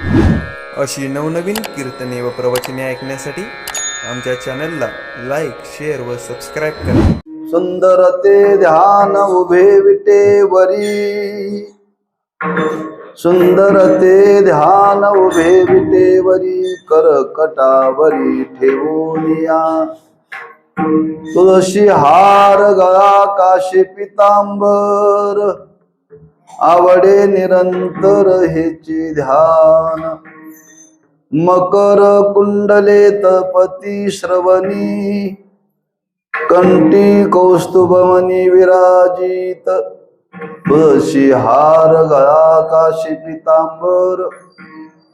अशी नवनवीन कीर्तने व प्रवचने ऐकण्यासाठी आमच्या चॅनलला लाईक, शेअर व सबस्क्राईब करा. सुंदर ते ध्यान उभे विटेवरी, सुंदर ते ध्यान उभे विटेवरी, करकटावरी ठेवूनिया. तुळशी हार गळा काशी पितांबर, आवडे निरंतर हेची ध्यान. मकर कुंडले तपती श्रवणी, कंठी कौस्तुभमणी विराजित. तुळशी हार गळा काशी पितांबर,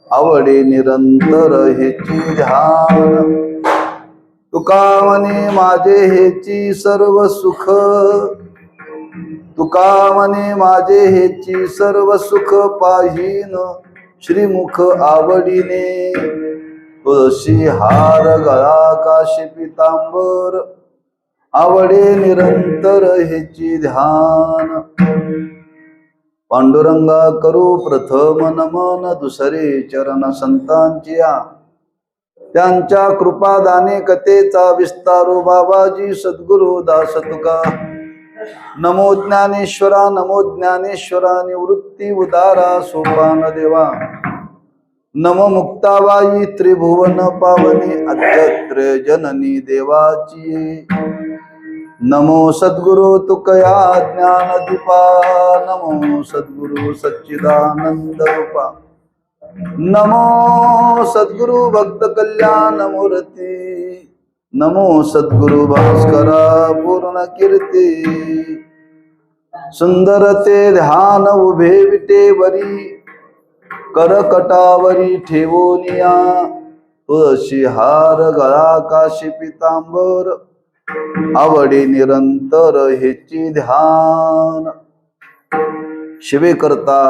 आवडे निरंतर हेची ध्यान. तुका म्हणे माझे हेची सर्व सुख, तुका म्हणे माझे हेची सर्व सुख, पाहीन श्रीमुख आवडीने. तुळशी हार गळा काशी पितांबर, आवडे निरंतर हेची ध्यान. पांडुरंगा करू प्रथम नमन, दुसरे चरण संतांचिया. त्यांच्या कृपादाने कथेचा विस्तारो, बाबाजी सद्गुरु दास तुका. नमो ज्ञानेश्वरा, नमो ज्ञानेश्वरा, निवृत्ती उदारा सोपान देवा. नमो मुक्ताबाई त्रिभुवन पावनी, अद्यत्र जननी देवाची. नमो सद्गुरु तुकया ज्ञानदीपा, नमो सद्गुरु सच्चिदानंद रूपा. नमो सद्गुरु भक्त कल्याण मूर्ती, नमो सद्गुरु भास्करा पूर्ण कीर्ती. सुंदर ते ध्यान उभे विटेवरी, करकटावरी ठेवूनिया. तुळशी हार गळा काशी पितांबर, आवडे निरंतर हेची ध्यान. शिवे करता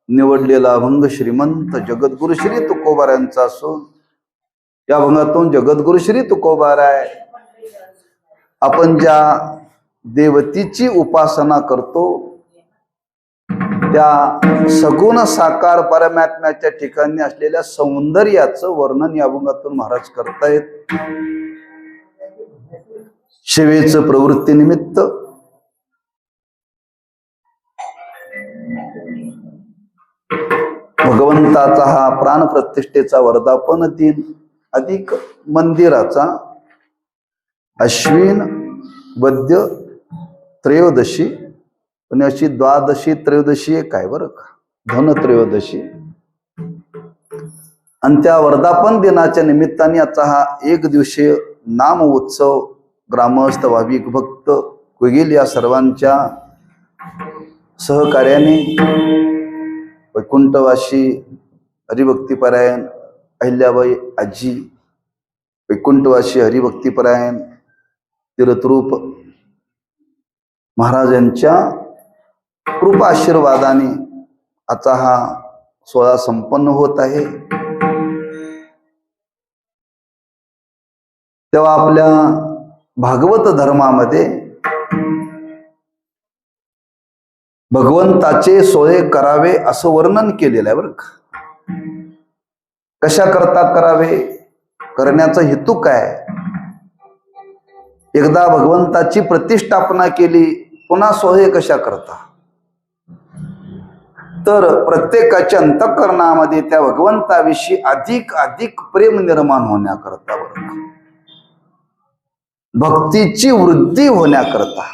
निवडलेला अभंग श्रीमंत जगद्गुरु श्री तुकोबारायांचा असून या अभंगातून जगद्गुरु श्री तुकोबाराय आपण ज्या देवतेची उपासना करतो त्या सगुण साकार परमात्म्याच्या ठिकाणी असलेल्या सौंदर्याचं वर्णन या अभंगातून महाराज करतायत. शिवेचं प्रवृत्तीनिमित्त भगवंताचा हा प्राणप्रतिष्ठेचा वर्धापन दिन अधिक मंदिराचा अश्विन वद्य त्रयोदशी, पण अशी द्वादशी त्रयोदशी एक आहे बरं का, धन त्रयोदशी. आणि त्या वर्धापन दिनाच्या निमित्ताने आता हा एक दिवसीय नाम उत्सव ग्रामस्थ भाविक भक्त कुगील या सर्वांच्या सहकार्याने वैकुंठवासी हरिभक्तीपरायण अहिल्याबाई आजी, वैकुंठवासी हरिभक्तीपरायण तीर्थरूप महाराजांच्या कृपा आशीर्वादाने आता हा सोहळा संपन्न होत आहे. तेव्हा आपल्या भागवत धर्मामध्ये भगवंताचे सोहळे करावे असं वर्णन केलेलं आहे बरं का. कशा करता करावे, करण्याचा हेतू काय. एकदा भगवंताची प्रतिष्ठापना केली, पुन्हा सोहळे कशा करता. तर प्रत्येकाच्या अंतःकरणामध्ये त्या भगवंताविषयी अधिक अधिक प्रेम निर्माण होण्याकरता बरं का, भक्तीची वृद्धी होण्याकरता.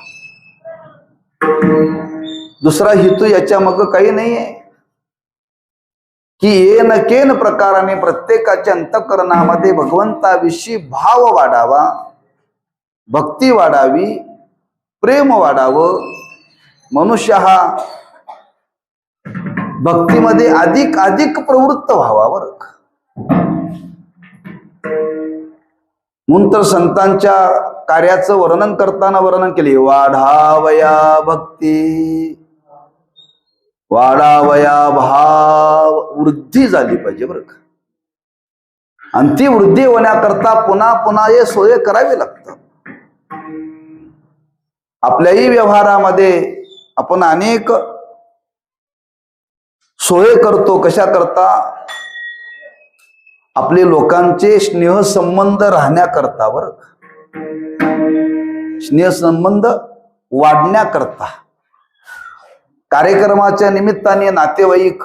दुसरा हेतू याच्या मग काही नाहीये की येन केन प्रकाराने प्रत्येकाच्या अंतःकरणामध्ये भगवंताविषयी भाव वाढावा, भक्ती वाढावी, प्रेम वाढावं. मनुष्य हा भक्तीमध्ये अधिक अधिक प्रवृत्त व्हावा बरं का. म्हणून तर संतांच्या कार्याचं वर्णन करताना वर्णन केले, वाढावया भक्ती, वाढावया भाव, वृद्धी झाली पाहिजे बरं का. आणि ती वृद्धी होण्याकरता पुन्हा पुन्हा हे सोय करावे लागतात. आपल्याही व्यवहारामध्ये आपण अनेक सोय करतो. कशा करता, आपले लोकांचे स्नेहसंबंध राहण्याकरता बरं, स्नेहसंबंध वाढण्याकरता, कार्यक्रमाच्या निमित्ताने नातेवाईक,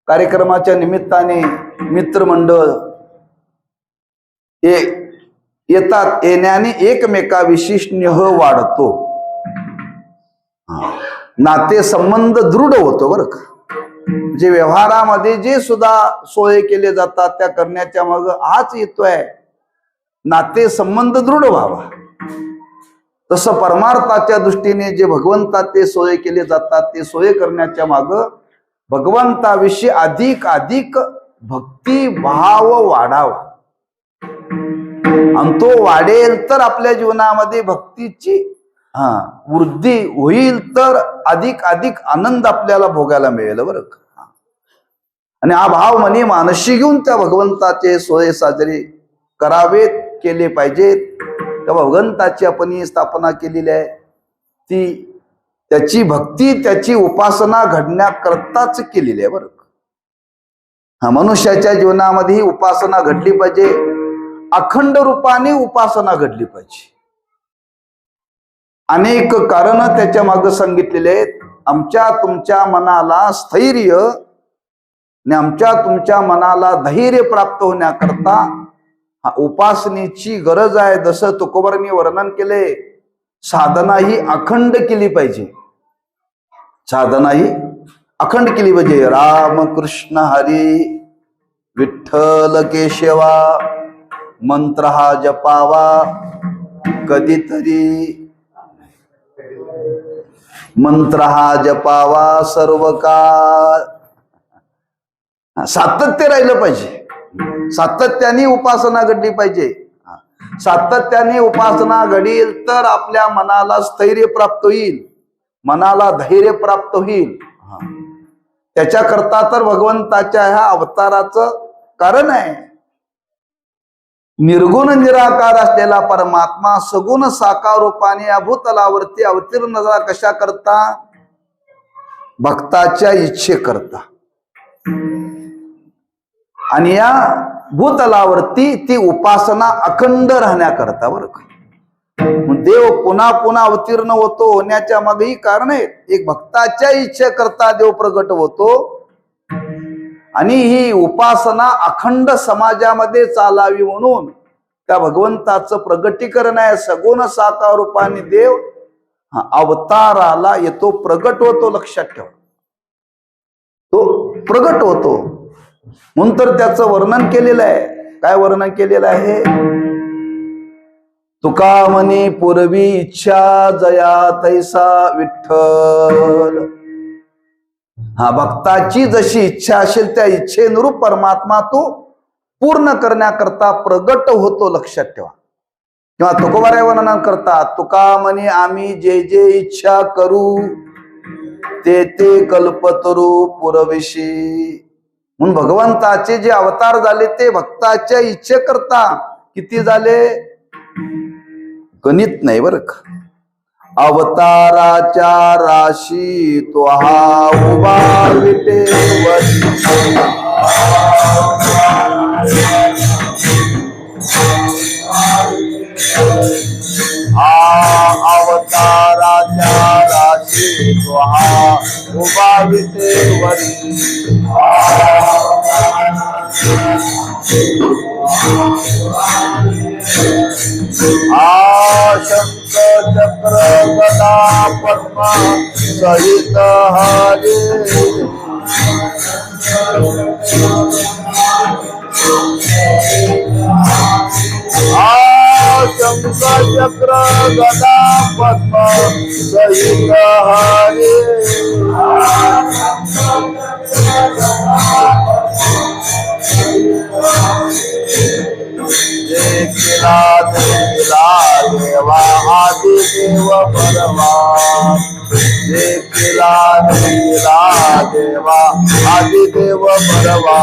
कार्यक्रमाच्या निमित्ताने मित्रमंडळ येतात, येण्याने एकमेकाविषयी स्नेह वाढतो, नातेसंबंध दृढ होतो बरं का. म्हणजे व्यवहारामध्ये जे सुद्धा सोय केले जातात त्या करण्याच्या माग हाच येतोय, नातेसंबंध दृढ व्हावा. तसं परमार्थाच्या दृष्टीने जे भगवंताचे सोय केले जातात ते सोय करण्याच्या माग भगवंताविषयी अधिक अधिक भक्ती भाव वाढावा, आणि तो वाढेल तर आपल्या जीवनामध्ये भक्तीची वृद्धी होईल, तर अधिक अधिक आनंद आपल्याला भोगायला मिळेल बरं का. आणि हा भाव मनी मानशी घेऊन त्या भगवंताचे सोय साजरे करावेत, केले पाहिजेत. त्या भगवंताची आपण स्थापना केलेली आहे, ती त्याची भक्ती त्याची उपासना घडण्याकरताच केलेली आहे बरं का. मनुष्याच्या जीवनामध्ये ही उपासना घडली पाहिजे, अखंड रूपाने उपासना घडली पाहिजे. अनेक कारण त्याच्या मागे सांगितलेले आहेत. आमच्या तुमच्या मनाला स्थैर्य आणि आमच्या तुमच्या मनाला धैर्य प्राप्त होण्याकरता उपासनेची गरज आहे. जसं तुकोबांनी वर्णन केले, साधना ही अखंड केली पाहिजे, साधना ही अखंड केली पाहिजे. राम कृष्ण हरी विठ्ठल केशवा मंत्र हा जपावा कधीतरी, मंत्र हा जपावा सर्व काळ. सातत्य राहिलं पाहिजे, सातत्याने उपासना घडली पाहिजे. सातत्याने उपासना घडील तर आपल्या मनाला स्थैर्य प्राप्त होईल, मनाला धैर्य प्राप्त होईल. त्याच्याकरता तर भगवंताच्या ह्या अवताराचं कारण आहे. निर्गुण निराकार असलेला परमात्मा सगुण साकार रूपाने या भूतलावरती अवतीर्ण झाला. कशा करता? भक्ताच्या इच्छे करता. आणि या भूतलावरती ती उपासना अखंड राहण्याकरता बरं का. देव पुन्हा पुन्हा अवतीर्ण होतो, होण्याच्या मागेही कारण आहेत. एक भक्ताच्या इच्छेकरता देव प्रगट होतो, आणि ही उपासना अखंड समाजामध्ये चालावी म्हणून त्या भगवंताचं प्रगटीकरण आहे. सगुण साकार रूपाने देव अवताराला येतो, प्रगट होतो. लक्षात ठेवा, तो प्रगट होतो म्हणून तर त्याचं वर्णन केलेलं आहे. काय वर्णन केलेलं आहे? तुका म्हणे पूर्वी इच्छा जया तैसा विठ्ठल. भक्ताची जशी इच्छा असेल त्या इच्छेनुरूप परमात्मा तो पूर्ण करण्याकरता प्रगट होतो. लक्षात ठेवा. किंवा तुकोबाराय वर्णन करतात, तुका म्हणे आम्ही जे जे इच्छा करू ते ते कल्पतरू पुरविशी. म्हणून भगवंताचे जे अवतार झाले ते भक्ताच्या इच्छेकरता किती झाले गणित नाही बरं का. अवताराच्या राशी तो हा उभा विटेवर, अवताराच्या राशी तो हा उभा विटेवरी. शंख चक्र गदा पद्मा सहित हरे. शंख चक्र गदा पद्मा सहित हरे. देखिला देखिला देवा आदि देव परवा. देखिला देखिला देवा आदि देव परवा.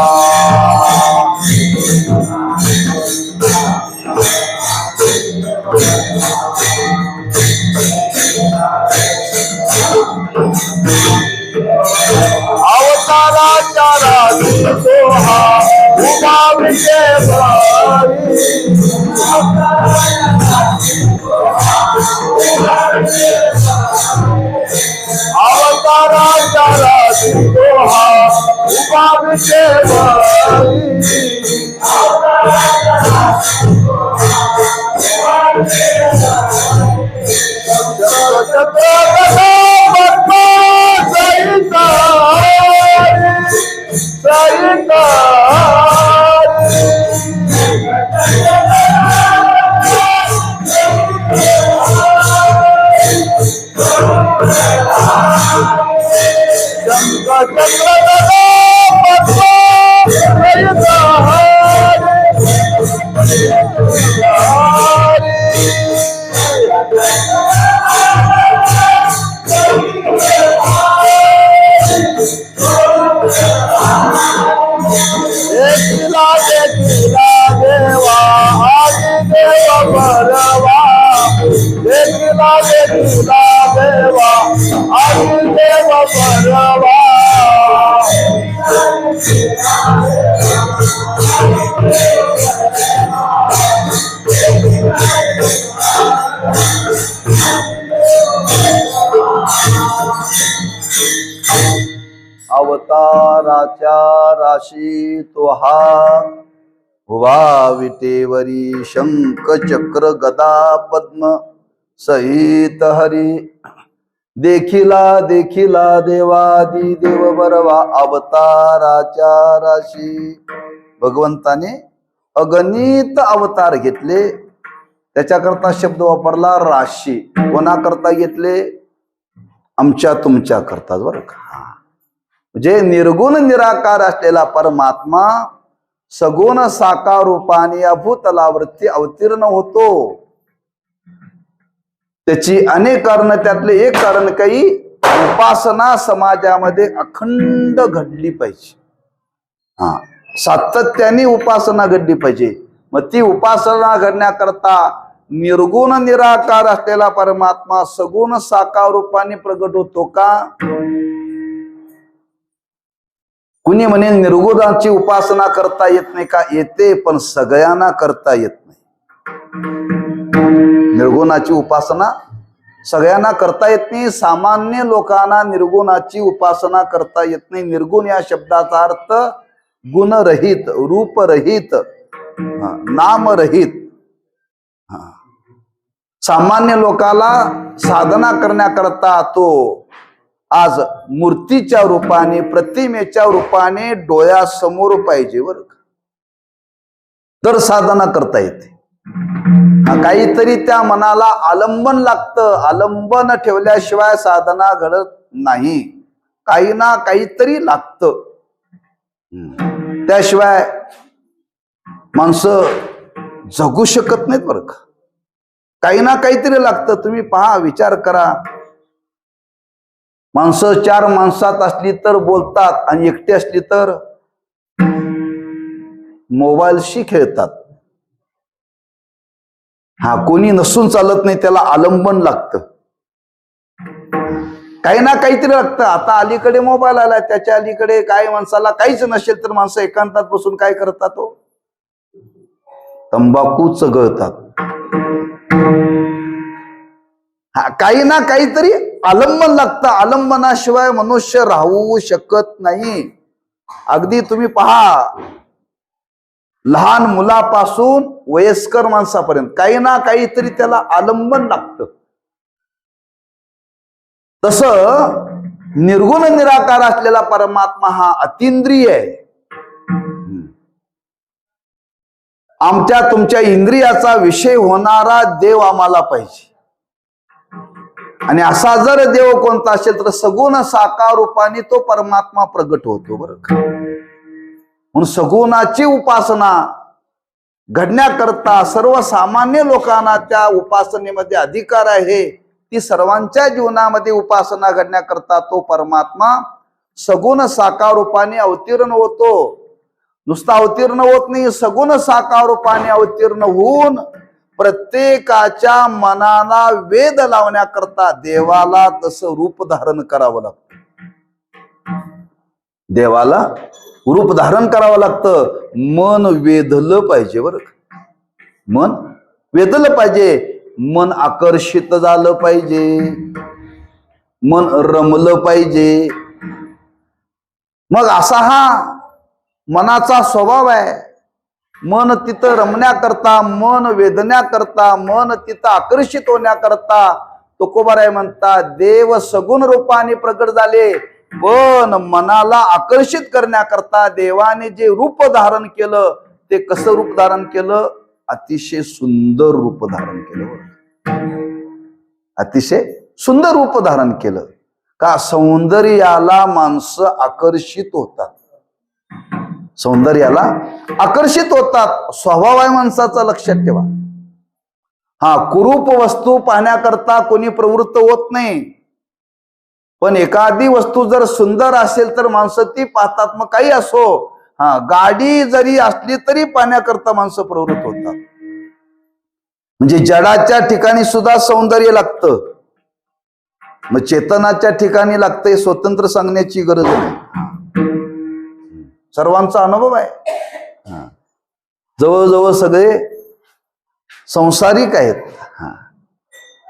अवताराच्या राशी तो हा उभा विटे अवताराच्या राशी तो हा उभा विटेवरी शंख चक्र गदा पद्म सहित हरी देखिला देखिला देवादी देव बरवा अवताराच्या राशी. भगवंताने अगणित अवतार घेतले, त्याच्याकरता शब्द वापरला राशी. कोणाकरता घेतले? आमच्या तुमच्या करता. बरं का? म्हणजे निर्गुण निराकार असलेला परमात्मा सगुण साकार रूपाने या भूतलावरती अवतीर्ण होतो. त्याची अनेक कारण, त्यातले एक कारण काही उपासना समाजामध्ये अखंड घडली पाहिजे. सातत्याने उपासना घडली पाहिजे. मग ती उपासना घडण्याकरता निर्गुण निराकार असलेला परमात्मा सगुण साकार रूपाने प्रगट होतो का? कुणी म्हणेल निर्गुणाची उपासना करता येत नाही का? येते, पण सगळ्यांना करता येत नाही. निर्गुणाची उपासना सगळ्यांना करता येत नाही. सामान्य लोकांना निर्गुणाची उपासना करता येत नाही. निर्गुण या शब्दाचा अर्थ गुणरहित, रूपरहित, नामरहित. सामान्य लोकाला साधना करण्याकरता तो आज मूर्तीच्या रूपाने, प्रतिमेच्या रूपाने डोळ्यासमोर पाहिजे बरं का, तर साधना करता येते. काहीतरी त्या मनाला आलंबन लागतं. आलंबन ठेवल्याशिवाय साधना घडत नाही. काही ना काहीतरी लागतं, त्याशिवाय माणसं जगू शकत नाहीत बरं का. काही ना काहीतरी लागतं. तुम्ही पहा, विचार करा. माणसं चार माणसात असली तर बोलतात, आणि एकटी असली तर मोबाईलशी खेळतात. कोणी नसून चालत नाही, त्याला आलंबन लागतं. काही ना काहीतरी लागतं. आता अलीकडे मोबाईल आला, त्याच्या अलीकडे काय माणसाला काहीच नसेल तर माणसं एकांतात बसून काय करतात? तंबाखू चगळतात. काही ना काहीतरी आलंबन लागतं. आलंबनाशिवाय मनुष्य राहू शकत नाही. अगदी तुम्ही पहा, लहान मुलापासून वयस्कर माणसापर्यंत काही ना काहीतरी त्याला आलंबन लागतं. तसं निर्गुण निराकार असलेला परमात्मा हा अतींद्रिय आहे. आमच्या तुमच्या इंद्रियाचा विषय होणारा देव आम्हाला पाहिजे. आणि असा जर देव कोणता असेल तर सगुण साकार रूपाने तो परमात्मा प्रगट होतो बरं का. म्हणून सगुणाची उपासना घडण्याकरता सर्वसामान्य लोकांना त्या उपासनेमध्ये अधिकार आहे. ती सर्वांच्या जीवनामध्ये उपासना घडण्याकरता तो परमात्मा सगुण साकार रूपाने अवतीर्ण होतो. नुसता अवतीर्ण होत नाही, सगुण साकार रूपाने अवतीर्ण होऊन प्रत्येकाच्या मनाला वेध लावण्याकरता देवाला तसं रूप धारण करावं लागतं. देवाला रूप धारण करावं लागतं. मन वेधलं पाहिजे बरं का. मन वेधलं पाहिजे. मन आकर्षित झालं पाहिजे. मन रमलं पाहिजे. मग असा हा मनाचा स्वभाव आहे. मन तिथं रमण्याकरता, मन वेदण्याकरता, मन तिथं आकर्षित होण्याकरता तुकोबाराय म्हणतात देव सगुण रूपाने प्रकट झाले. पण मनाला आकर्षित करण्याकरता देवाने जे रूप धारण केलं ते कसं रूप धारण केलं? अतिशय सुंदर रूप धारण केलं. अतिशय सुंदर रूप धारण केलं. का? सौंदर्याला माणसं आकर्षित होतात. सौंदर्याला आकर्षित होतात. स्वभाव आहे माणसाचा, लक्षात ठेवा. हा, कुरूप वस्तू पाहण्याकरता कोणी प्रवृत्त होत नाही. पण एखादी वस्तू जर सुंदर असेल तर माणसं ती पाहतात. मग काही असो, हा, गाडी जरी असली तरी पाहण्याकरता माणसं प्रवृत्त होतात. म्हणजे जडाच्या ठिकाणी सुद्धा सौंदर्य लागतं. मग चेतनाच्या ठिकाणी लागतंय, स्वतंत्र सांगण्याची गरज नाही. सर्वांचा अनुभव आहे. जवळजवळ सगळे संसारिक आहेत.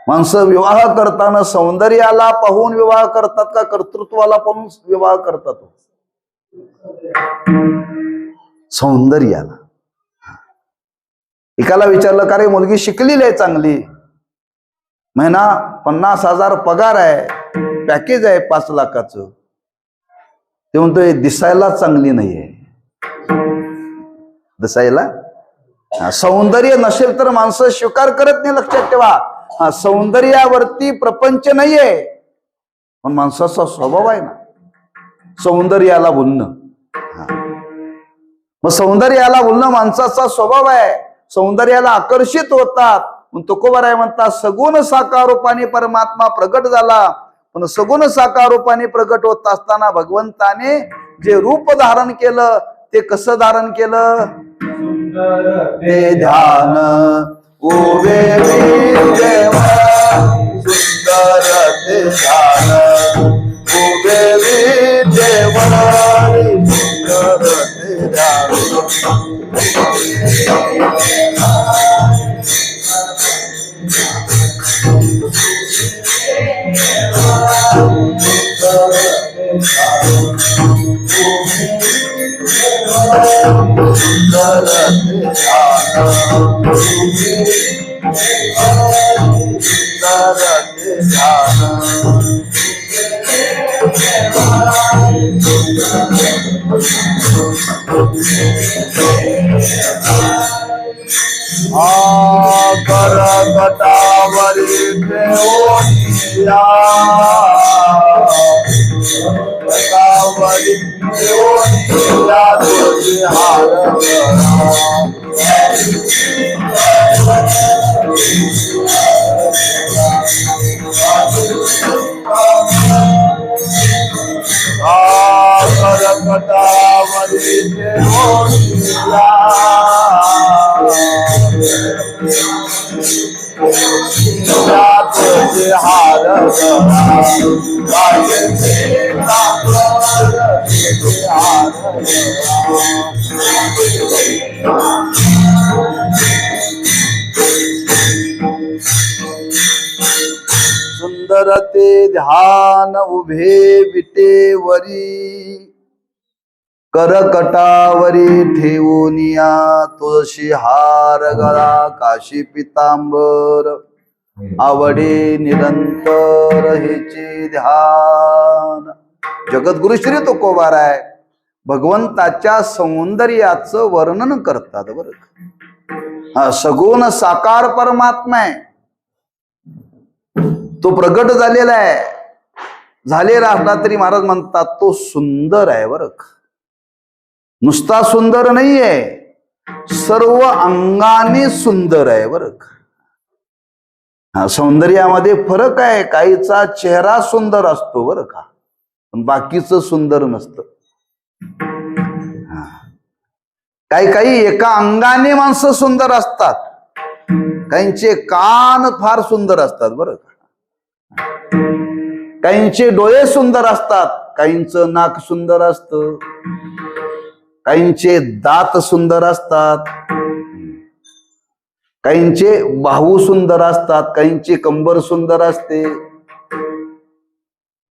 माणसं विवाह करताना सौंदर्याला पाहून विवाह करतात का कर्तृत्वाला पाहून विवाह करतात? सौंदर्याला. एकाला विचारलं का रे मुलगी शिकलेली आहे चांगली, महिना 50,000 पगार आहे, पॅकेज आहे 5 लाखाचं, ते म्हणतोय दिसायला चांगली नाहीये. दिसायला सौंदर्य नसेल तर माणसं स्वीकार करत नाही. लक्षात ठेवा, सौंदर्यावरती प्रपंच नाहीये, पण माणसाचा स्वभाव आहे ना सौंदर्याला भुलणं. मग सौंदर्याला भुलणं माणसाचा स्वभाव आहे. सौंदर्याला आकर्षित होतात. तुकोबाराय म्हणतात सगुण साकार रूपाने परमात्मा प्रगट झाला. पण सगुण साकार रूपाने प्रगट होत असताना भगवंताने जे रूप धारण केलं ते कसं धारण केलं? ते ध्यान उभे देवा, सुंदर ते ध्यान उभे देवा, सुंदर ते ध्यान. करकटावरी देवोनिया, करकटावरी देवोनिया तुझे हार करकटावरी देवोनिया, तुझे हार सुंदर ते ध्यान उभे विटेवरी, करकटावरी ठेवूनिया तुळशी हार गळा काशी पितांबर, आवडे निरंतर हेचे ध्यान. जगद्गुरु श्री तुकोबाराय भगवंताच्या सौंदर्याचं वर्णन करतात. बरं, सगुण साकार परमात्मा आहे, तो प्रगट झालेला आहे. झालेला असला तरी महाराज म्हणतात तो सुंदर आहे. बरं, नुसता सुंदर नाहीये, सर्व अंगाने सुंदर आहे. बरं, सौंदर्यामध्ये फरक आहे. काहीचा चेहरा सुंदर असतो बरं का, पण बाकीचं सुंदर नसतं. काही काही एका अंगाने माणसं सुंदर असतात, काहींचे कान फार सुंदर असतात. बरं का, काहींचे डोळे सुंदर असतात, काहींचं नाक सुंदर असतं, काहींचे दात सुंदर असतात, काहींचे बाहू सुंदर असतात, काहींची कंबर सुंदर असते,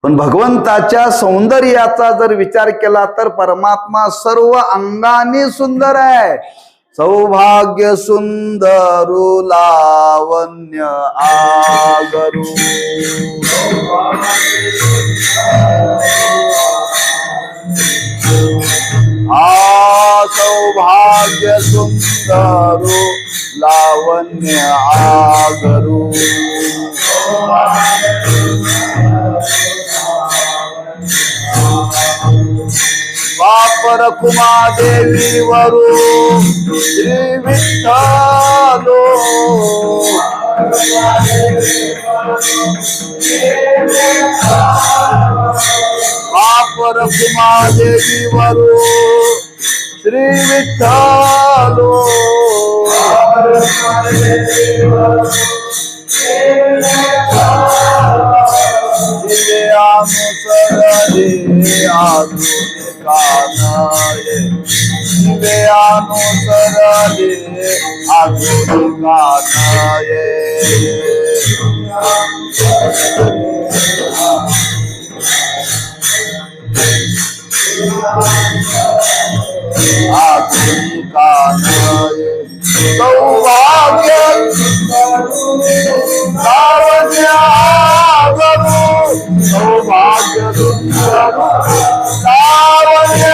पण भगवंताच्या सौंदर्याचा जर विचार केला तर परमात्मा सर्व अंगाने सुंदर आहे. सौभाग्य सुंदरू लावण्य आगरू, सौभाग्य सुंदरू लावण्य आगरू, वापर कुमादेवी वरू श्री विठ्ठलो, वापर कुमादेवी वरू श्री विठ्ठलो, दिवे अनुसरले आधुनिकानये, दिवे अनुसरले आधुनिकानये, आधुनिकानये, सौभाग्य लावण्य आगरू, सौभाग्य सुंदरू लावण्य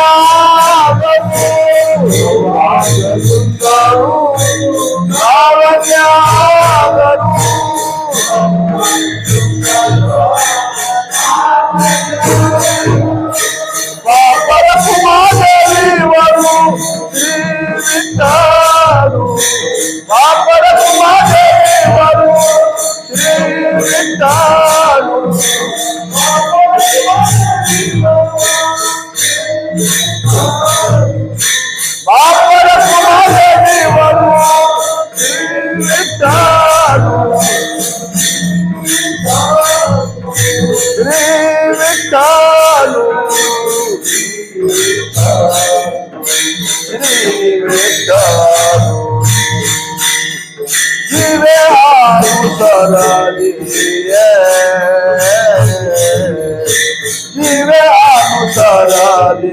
आगरू, सौभाग्य सुंदरू लावण्य आगरू, वापर कुमादेवी वरू श्री विठ्ठलो, वापर कुमादेवी वरू श्री विठ्ठलो, वापर कुमादेवी वरू श्री विठ्ठलो, श्री विठ्ठलो, श्री विठ्ठलो, जीवे अनुसरले, जीवे अनुसरले,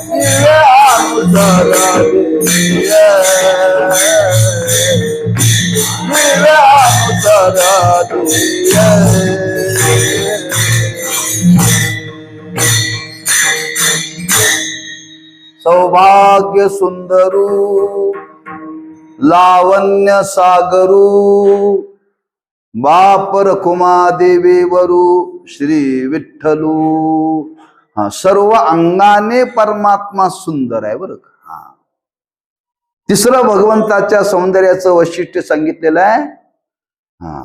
जीवे अनुसरले, जीवे अनुसरले, सौभाग्य सुंदरू लावण्य सागरू, वापर कुमादेवी वरू श्री विठ्ठलू. हा, सर्व अंगाने परमात्मा सुंदर आहे बरं का. हा, तिसरं भगवंताच्या सौंदर्याचं वैशिष्ट्य सांगितलेलं आहे. हा,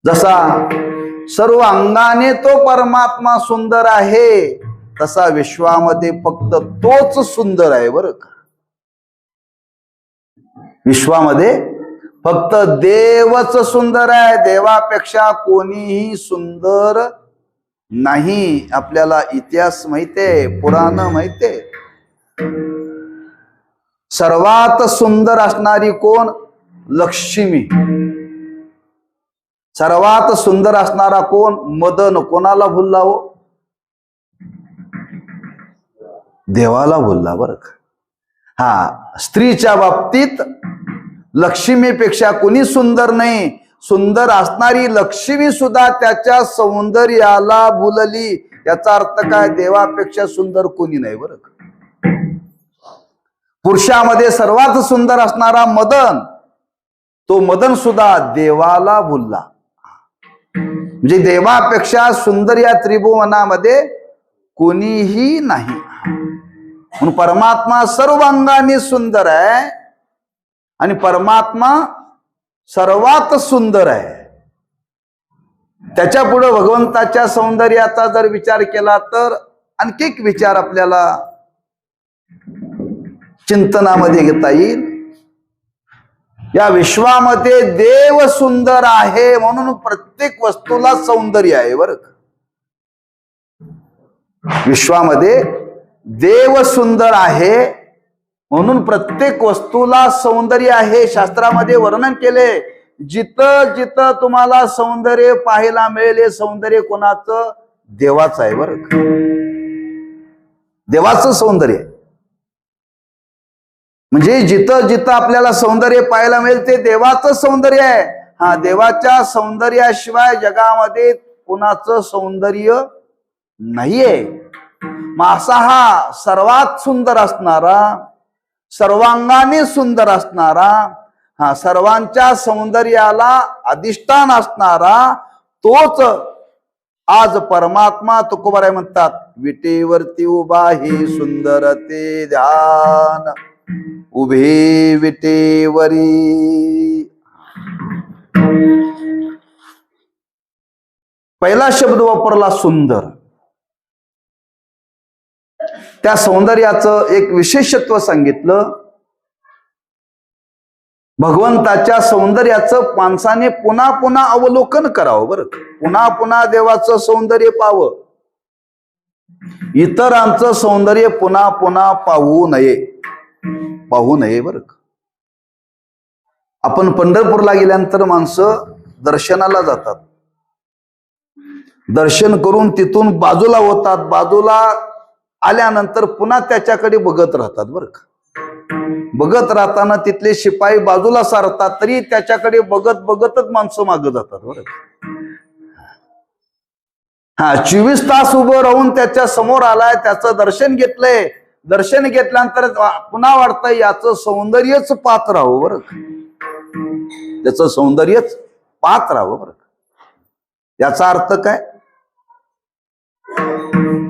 जसा सर्व अंगाने तो परमात्मा सुंदर आहे तसा विश्वामध्ये फक्त तोच सुंदर आहे बरं का. विश्वामध्ये फक्त देवच सुंदर आहे, देवापेक्षा कोणीही सुंदर नाही. आपल्याला इतिहास माहितीये, पुराण माहितीये. सर्वात सुंदर असणारी कोण? लक्ष्मी. सर्वात सुंदर असणारा कोण? मदन. कोणाला भुलला हो? देवाला भुलला बरं का. हा, स्त्रीच्या बाबतीत लक्ष्मीपेक्षा कोणी सुंदर नाही. सुंदर असणारी लक्ष्मी सुद्धा त्याच्या सौंदर्याला भुलली. याचा अर्थ काय? देवापेक्षा सुंदर कोणी नाही बरं का. पुरुषामध्ये सर्वात सुंदर असणारा मदन, तो मदन सुद्धा देवाला भुलला. म्हणजे देवापेक्षा सुंदर या त्रिभुवनामध्ये कोणीही नाही. म्हणून परमात्मा सर्व अंगाने सुंदर आहे आणि परमात्मा सर्वात सुंदर आहे. त्याच्या पुढे भगवंताच्या सौंदर्याचा जर विचार केला तर आणखी एक विचार आपल्याला चिंतनामध्ये घेता येईल. या विश्वामध्ये देव सुंदर आहे म्हणून प्रत्येक वस्तूला सौंदर्य आहे बरं का. विश्वामध्ये देव सुंदर आहे म्हणून प्रत्येक वस्तूला सौंदर्य आहे. शास्त्रामध्ये वर्णन केले, जिथं जिथं तुम्हाला सौंदर्य पाहायला मिळेल हे सौंदर्य कोणाचं? देवाचं आहे बरं का. देवाचं सौंदर्य. म्हणजे जिथं जिथं आपल्याला सौंदर्य पाहायला मिळेल ते देवाचं सौंदर्य आहे. हा, देवाच्या सौंदर्याशिवाय जगामध्ये कुणाचं सौंदर्य नाहीये. मग असा हा सर्वात सुंदर असणारा, सर्वांगाने सुंदर असणारा, हा सर्वांच्या सौंदर्याला अधिष्ठान असणारा तोच आज परमात्मा तुकोबाराय म्हणतात, विटेवरती उभा हे सुंदर ते ध्यान, उभे विटेवरी. पहिला शब्द वापरला सुंदर. त्या सौंदर्याचं एक विशेषत्व सांगितलं. भगवंताच्या सौंदर्याचं माणसाने पुन्हा पुन्हा अवलोकन करावं बरं. पुन्हा पुन्हा देवाचं सौंदर्य पाहावं. इतरांचं सौंदर्य पुन्हा पुन्हा पाहू नये बरं. आपण पंढरपूरला गेल्यानंतर माणसं दर्शनाला जातात. दर्शन करून तिथून बाजूला होतात. बाजूला आल्यानंतर पुन्हा त्याच्याकडे बघत राहतात बरं का. बघत राहताना तिथले शिपाई बाजूला सारतात, तरी त्याच्याकडे बघत बघतच माणसं मागं जातात बरं. हा, 24 तास उभं राहून त्याच्या समोर आलाय, त्याचं दर्शन घेतलंय. दर्शन घेतल्यानंतर पुन्हा वाटतंय याचं सौंदर्यच पाहत राहावं बरं. त्याचं सौंदर्यच पाहत राहावं बरं. याचा अर्थ काय?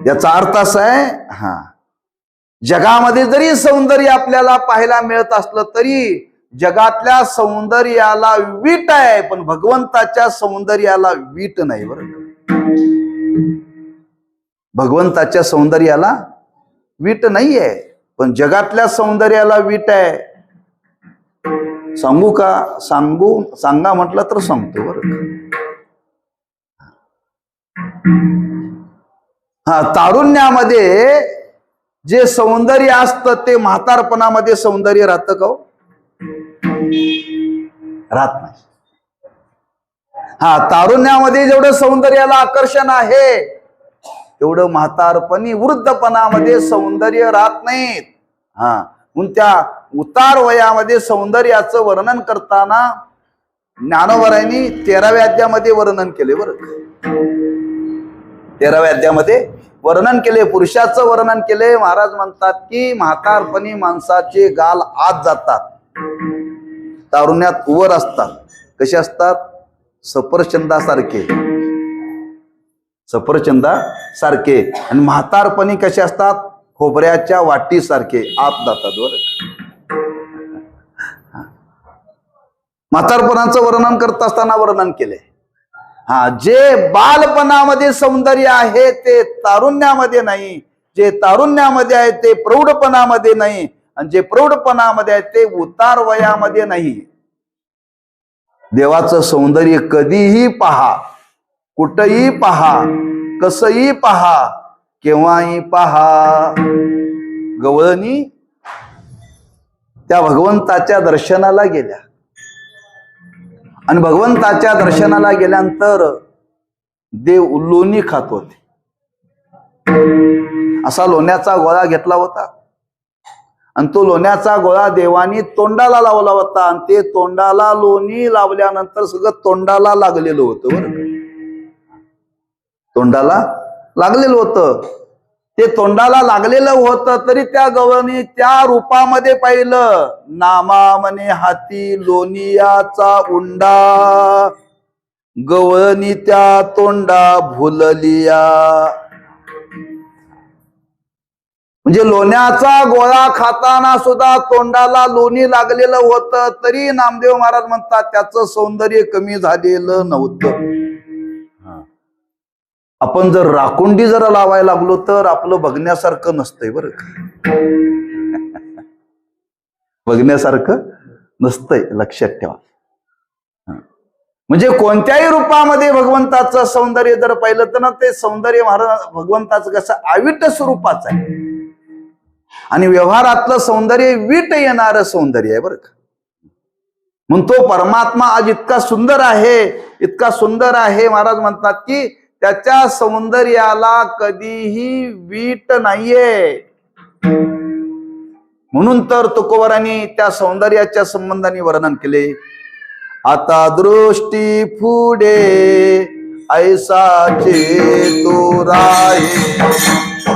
याचा अर्थ असा आहे, हा, जगामध्ये जरी सौंदर्य आपल्याला पाहायला मिळत असलं तरी जगातल्या सौंदर्याला वीट आहे, पण भगवंताच्या सौंदर्याला वीट नाही बरं. भगवंताच्या सौंदर्याला वीट नाहीये, पण जगातल्या सौंदर्याला वीट आहे. सांगू का? सांगा म्हटलं तर सांगतो बरं. हा, तारुण्यामध्ये जे सौंदर्य असतं ते म्हातारपणामध्ये सौंदर्य राहतं का? राहत नाही. हा, तारुण्यामध्ये जेवढं सौंदर्याला आकर्षण आहे तेवढं म्हातारपणी वृद्धपणामध्ये सौंदर्य राहत नाहीत. हा, म्हणून त्या उतार वयामध्ये सौंदर्याचं वर्णन करताना ज्ञानोबरायांनी 13व्या अध्यायामध्ये वर्णन केले बरं. 13व्या अध्यायामध्ये वर्णन केले, पुरुषाचं वर्णन केले. महाराज म्हणतात की म्हातारपणी माणसाचे गाल आत जातात, तारुण्यात वर असतात. कसे असतात? सफरचंदासारखे. सफरचंदासारखे. आणि म्हातारपणी कसे असतात? खोबऱ्याच्या वाटीसारखे आत जातात बरं. म्हातारपणाचं वर्णन करत असताना वर्णन केले. हा, जे बालपणामध्ये सौंदर्य आहे ते तारुण्यामध्ये नाही, जे तारुण्यामध्ये आहे ते प्रौढपणामध्ये नाही, आणि जे प्रौढपणामध्ये आहे ते उतार वयामध्ये नाही. देवाचं सौंदर्य कधीही पहा, कुठंही पहा, कसंही पहा, केव्हाही पहा. गवळणी त्या भगवंताच्या दर्शनाला गेल्या, आणि भगवंताच्या दर्शनाला गेल्यानंतर देव लोणी खात होते. असा लोण्याचा गोळा घेतला होता, आणि तो लोण्याचा गोळा देवानी तोंडाला लावला होता, आणि ते तोंडाला लोणी लावल्यानंतर सगळं तोंडाला लागलेलं होतं बरं. तोंडाला लागलेलं होतं. ते तोंडाला लागलेलं होतं तरी त्या गवळणी त्या रूपामध्ये पाहिलं. नामा म्हणे हाती लोणियाचा उंडा, गवळणी त्या तोंडा भुललिया. म्हणजे लोण्याचा गोळा खाताना सुद्धा तोंडाला लोणी लागलेलं होतं, तरी नामदेव महाराज म्हणतात त्याचं सौंदर्य कमी झालेलं नव्हतं. आपण जर राखुंडी जरा लावायला लागलो तर आपलं बघण्यासारखं नसतंय बरं. बघण्यासारखं नसतंय, लक्षात ठेवा. म्हणजे कोणत्याही रूपामध्ये भगवंताचं सौंदर्य जर पाहिलं तर ना ते सौंदर्य महाराज भगवंताचं कसं अविट स्वरूपाचं आहे, आणि व्यवहारातलं सौंदर्य वीट येणारं सौंदर्य आहे बरं का. म्हणून तो परमात्मा आज इतका सुंदर आहे, इतका सुंदर आहे. महाराज म्हणतात की त्याच्या सौंदर्याला कधीही वीट नाहीये. म्हणून तर तुकोबारांनी त्या सौंदर्याच्या संबंधाने वर्णन केले. आता दृष्टी पुढे ऐसाचे तो राये,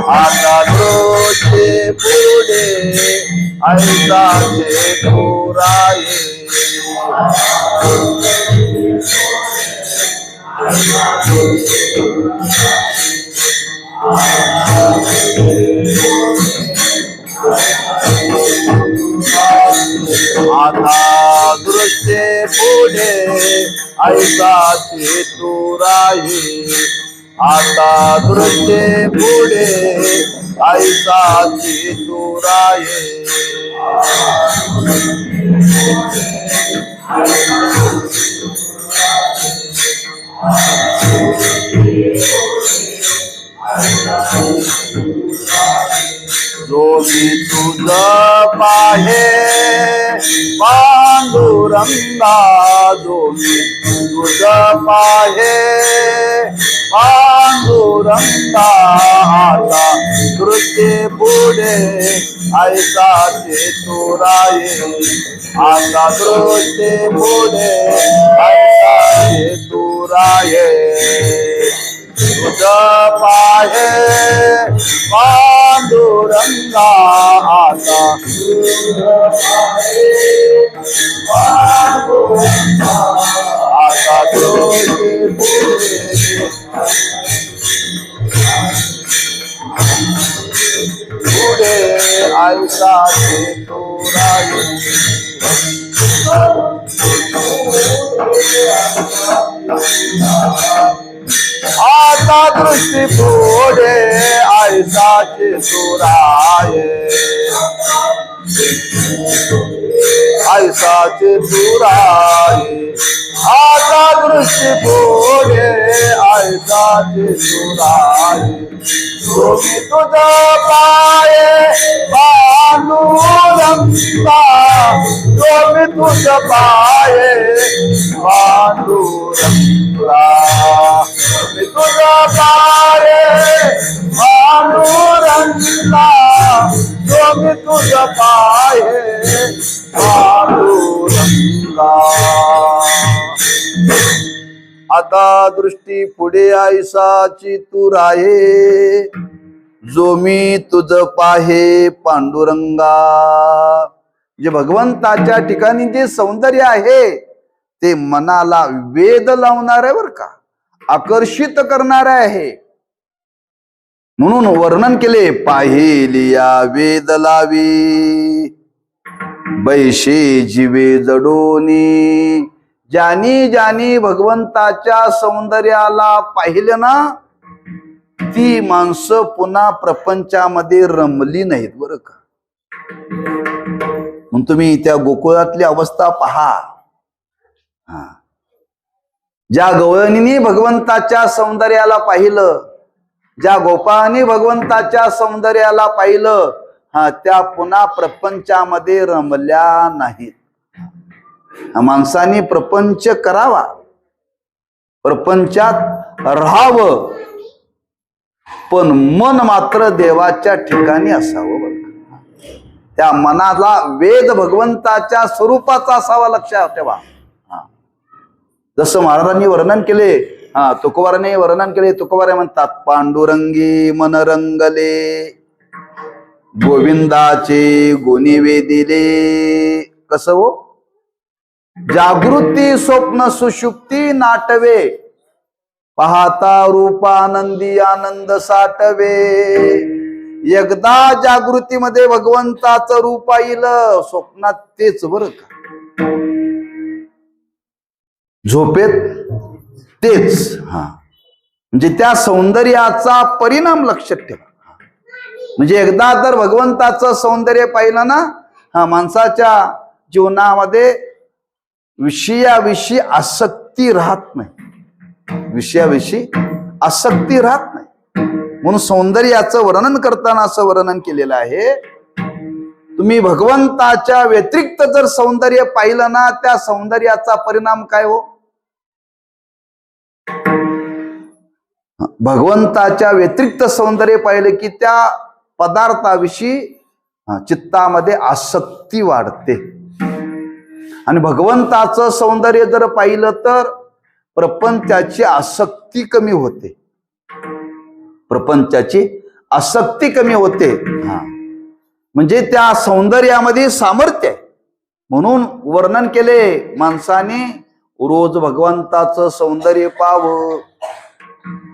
आता दृष्टी पुढे ऐसाचे तो राये. आता दृष्टी पुढे ऐसाचे तू राये, आता दृष्टी पुढे ऐसाचे तू राये. जो मी तुझ पाहे पांडुरंगा, जो मी तुझ पाहे पांडुरंगा, आता दृष्टी पुढे ऐसाचे तू राये, आता दृष्टी पुढे ऐसाचे तू राये. तुझ पाहे पांडुरंगा, आता तुझ पाहे पांडुरंगा, आता दृष्टी पुढे ऐसाचे तू राये. आता दृष्टी पुढे ऐसाचे तू राये, ऐसाचे तू राये. आता दृष्टी पुढे ऐसाचे तू राये. तुम्ही तुझ पाये पांडुरंगा, तुम्ही तुझ पाये पांडुरंगा, तुम्ही तुझ पाये पांडुरंगा, तुम्ही तुझ पाये पांडुरंगा. आता दृष्टी पुढे ऐसाची तू राये, जो मी तुझ पाहे पांडुरंगा. जे भगवंताच्या ठिकाणी जे सौंदर्य आहे ते मनाला वेध लावणार आहे, बर का, आकर्षित करणार आहे. म्हणून वर्णन केले. पाहिलिया वेद लावी, बैशे जीवे जडोनी. ज्यानी ज्यानी भगवंताच्या सौंदर्याला पाहिलं ना, ती माणसं पुन्हा प्रपंचामध्ये रमली नाहीत, बरं का. म्हणून तुम्ही त्या गोकुळातली अवस्था पहा. ज्या गवळणीने भगवंताच्या सौंदर्याला पाहिलं, ज्या गोपाळांनी भगवंताच्या सौंदर्याला पाहिलं, त्या पुन्हा प्रपंचामध्ये रमल्या नाहीत. माणसाने प्रपंच करावा, प्रपंचात राहावं, पण मन मात्र देवाच्या ठिकाणी असावं. त्या मनाला वेद भगवंताच्या स्वरूपाचा असावा, लक्षात ठेवा. जसं महाराजांनी वर्णन केले, तुकोबाराने वर्णन केले. तुकोबारा म्हणतात, पांडुरंगी मन रंगले, गोविंदाचे गुणी वेदिले. कसं हो? जागृती स्वप्न सुषुप्ती नाटवे, पाहता रूपानंदी आनंद साठवे. एकदा जागृतीमध्ये भगवंताचं रूप आलं, स्वप्नात तेच, बरं का, झोपेत तेच. म्हणजे त्या सौंदर्याचा परिणाम लक्षात ठेवा. म्हणजे एकदा जर भगवंताचं सौंदर्य पाहिलं ना, माणसाच्या जीवनामध्ये विषयाविषयी आसक्ती राहत नाही, विषयाविषयी आसक्ती राहत नाही. म्हणून सौंदर्याचं वर्णन करताना असं वर्णन केलेलं आहे तुम्ही भगवंताच्या व्यतिरिक्त जर सौंदर्य पाहिलं ना, त्या सौंदर्याचा परिणाम काय हो? भगवंताच्या व्यतिरिक्त सौंदर्य पाहिलं की त्या पदार्थाविषयी चित्तामध्ये आसक्ती वाढते. आणि भगवंताचं सौंदर्य जर पाहिलं तर प्रपंचाची आसक्ती कमी होते. प्रपंचाची आसक्ती कमी होते. म्हणजे त्या सौंदर्यामध्ये सामर्थ्य आहे. म्हणून वर्णन केले, माणसाने रोज भगवंताचं सौंदर्य पाहावं.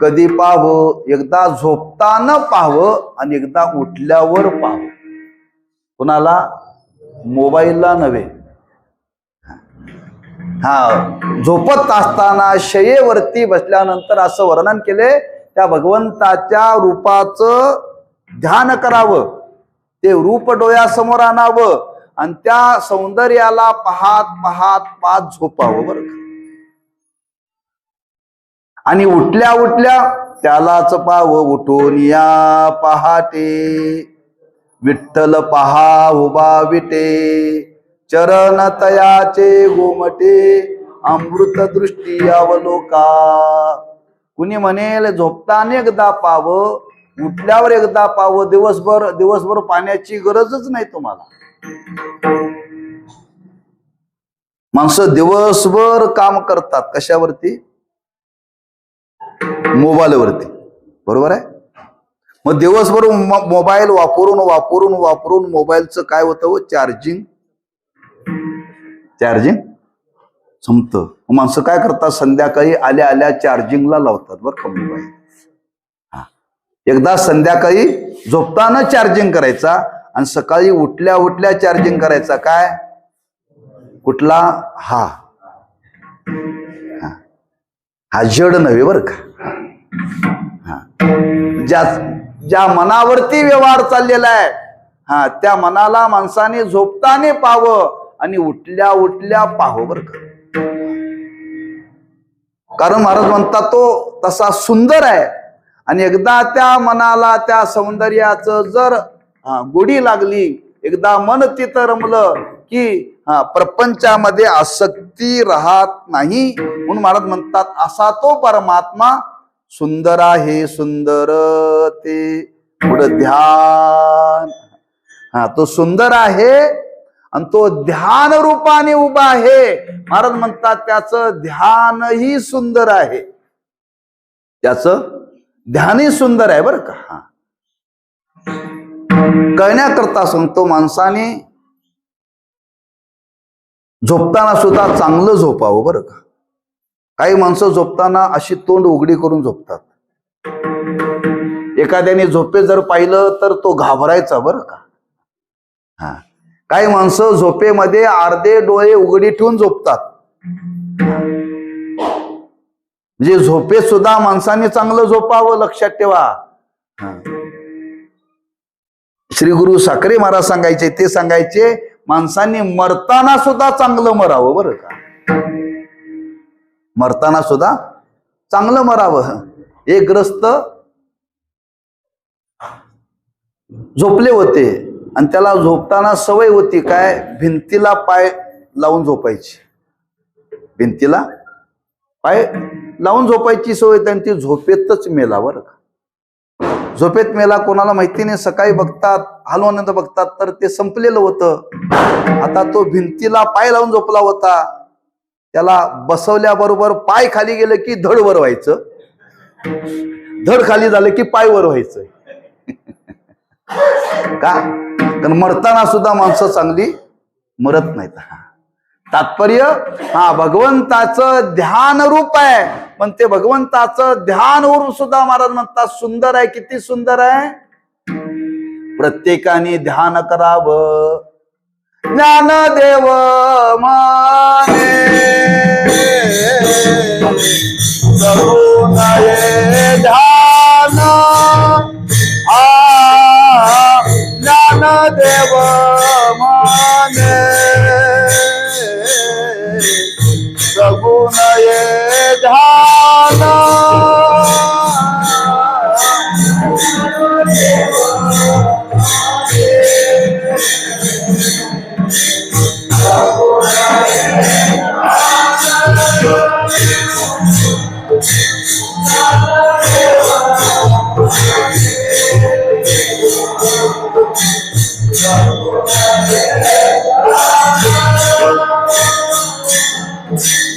कधी पाहावं? एकदा झोपताना पाहावं आणि एकदा उठल्यावर पाहावं. कुणाला? मोबाईलला नव्हे. झोपत असताना शय्येवरती बसल्यानंतर असं वर्णन केले, त्या भगवंताच्या रूपाचं ध्यान करावं. ते रूप डोळ्यासमोर आणावं आणि त्या सौंदर्याला पाहत पाहत पाहत झोपावं बरं का. आणि उठल्या उठल्या त्यालाच पाहावं. उठून या पहाटे विठ्ठल पहा उभा विटे, चरण तयाचे गोमटे अमृत दृष्टी अवलोका. कुणी म्हणेल झोपताना एकदा पाहावं, उठल्यावर एकदा पाहावं. दिवसभर पाण्याची गरजच नाही तुम्हाला. माणसं दिवसभर काम करतात कशावरती? मोबाईलवरती. बरोबर आहे. मग दिवसभर मोबाईल वापरून वापरून वापरून मोबाईलचं काय होतं? चार्जिंग संपतं. माणसं काय करतात? संध्याकाळी आल्या आल्या चार्जिंगला लावतात बरं का मोबाईल. एकदा संध्याकाळी झोपताना चार्जिंग करायचा आणि सकाळी उठल्या उठल्या चार्जिंग करायचा. काय? कुठला? हा जड नव्हे बरं का. ज्या मनावरती व्यवहार चाललेला आहे, त्या मनाला माणसाने झोपताना पाहावं आणि उठल्या उठल्या पाहावं बरं का. कारण महाराज म्हणतात तो तसा सुंदर आहे. आणि एकदा त्या मनाला त्या सौंदर्याचं जर गोडी लागली, एकदा मन तिथं रमलं की प्रपंचामध्ये आसक्ती राहत नाही. म्हणून महाराज म्हणतात असा तो परमात्मा सुंदर आहे. सुंदर ते पुढं ध्यान. तो सुंदर आहे आणि तो ध्यान रूपाने उभा आहे. महाराज म्हणतात त्याचं ध्यानही सुंदर आहे. त्याचं ध्यानही सुंदर आहे बरं का. कळण्याकरता सांगतो, माणसाने झोपताना सुद्धा चांगलं झोपावं बरं का. काही माणसं झोपताना अशी तोंड उघडी करून झोपतात. एखाद्याने झोपे जर पाहिलं तर तो घाबरायचा बरं का. काही माणसं झोपेमध्ये अर्धे डोळे उघडी ठेवून झोपतात. म्हणजे झोपेत सुद्धा माणसाने चांगलं झोपावं, लक्षात ठेवा. श्री गुरु साखरे महाराज सांगायचे, ते सांगायचे माणसांनी मरताना सुद्धा चांगलं मरावं बरं का. मरताना सुद्धा चांगलं मरावं. एक ग्रस्त झोपले होते आणि त्याला झोपताना सवय होती काय? भिंतीला पाय लावून झोपायची. भिंतीला पाय लावून झोपायची सवय. त्यांनी ती झोपेतच मेला बरं का. झोपेत मेला. कोणाला माहिती नाही. सकाळी बघतात, हलवण्यात बघतात तर ते संपलेलं होतं. आता तो भिंतीला पाय लावून झोपला होता. त्याला बसवल्याबरोबर पाय खाली गेलं की धड वर व्हायचं, धड खाली झालं की पाय वर व्हायचं. का? कारण मरताना सुद्धा माणसं चांगली मरत नाहीत. तात्पर्य भगवंताचं ध्यान रूप आहे. पण ते भगवंताचं ध्यान रूप सुद्धा महाराज म्हणतात सुंदर आहे. किती सुंदर आहे. प्रत्येकाने ध्यान करावं. ज्ञानदेव माने ध्यान ज्ञानदेव माने सगुणये ध्यान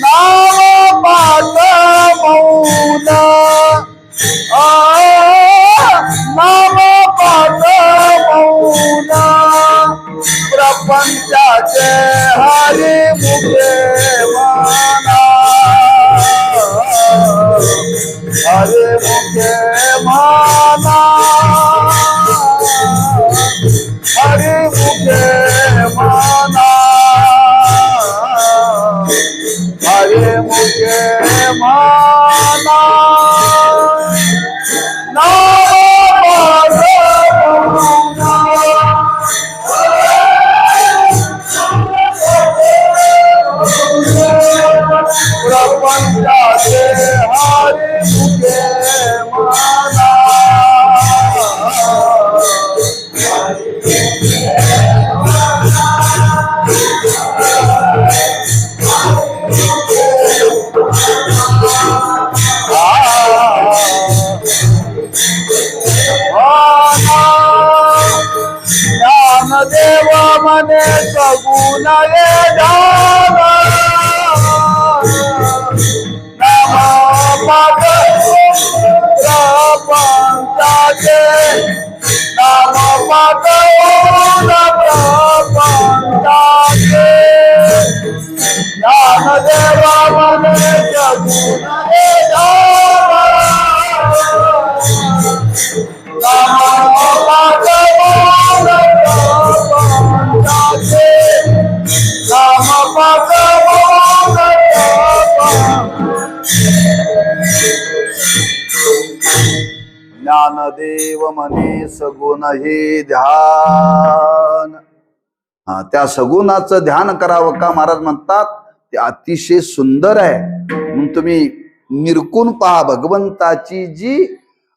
नाम पाठ मौन नाम पाठ मौन प्रपंचाचे हरी मुखे माना हरी मुखे माना हरी मुखे माना हरे मुझे माना प्रपंचा से हरे मुझे माना ज्ञानदेव मने सगुण ये ध्यान नम पाठ प्रपंचाचे नम पाठ प्रपंचाचे ज्ञानदेव मने सगुण ये ज्ञानदेव मने सगुण हे ध्यान. त्या सगुणाचं ध्यान करावं का महाराज म्हणतात ते अतिशय सुंदर आहे. म्हणून तुम्ही निरकून पहा भगवंताची जी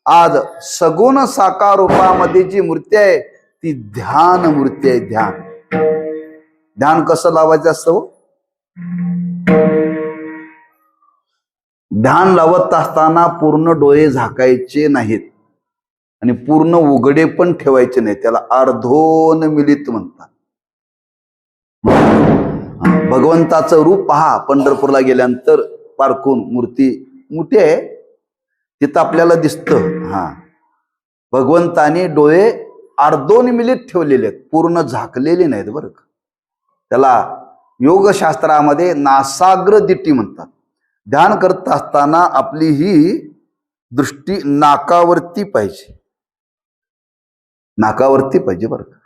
आज सगुण साकार रूपामध्ये जी मूर्ती आहे ती ध्यान मूर्ती आहे. ध्यान ध्यान कसं लावायचं असतं? ध्यान लावत असताना पूर्ण डोळे झाकायचे नाहीत आणि पूर्ण उघडे पण ठेवायचे नाही. त्याला अर्धोन मिलित म्हणतात. भगवंताचं रूप पहा. पंढरपूरला गेल्यानंतर पारखून मूर्ती मोठी आहे तिथं आपल्याला दिसतं. भगवंताने डोळे अर्धोन मिलित ठेवलेले आहेत, पूर्ण झाकलेले नाहीत बरं का. त्याला योगशास्त्रामध्ये नासाग्र दिटी म्हणतात. ध्यान करत असताना आपली ही दृष्टी नाकावरती पाहिजे. नाकावरती पाहिजे बरं का.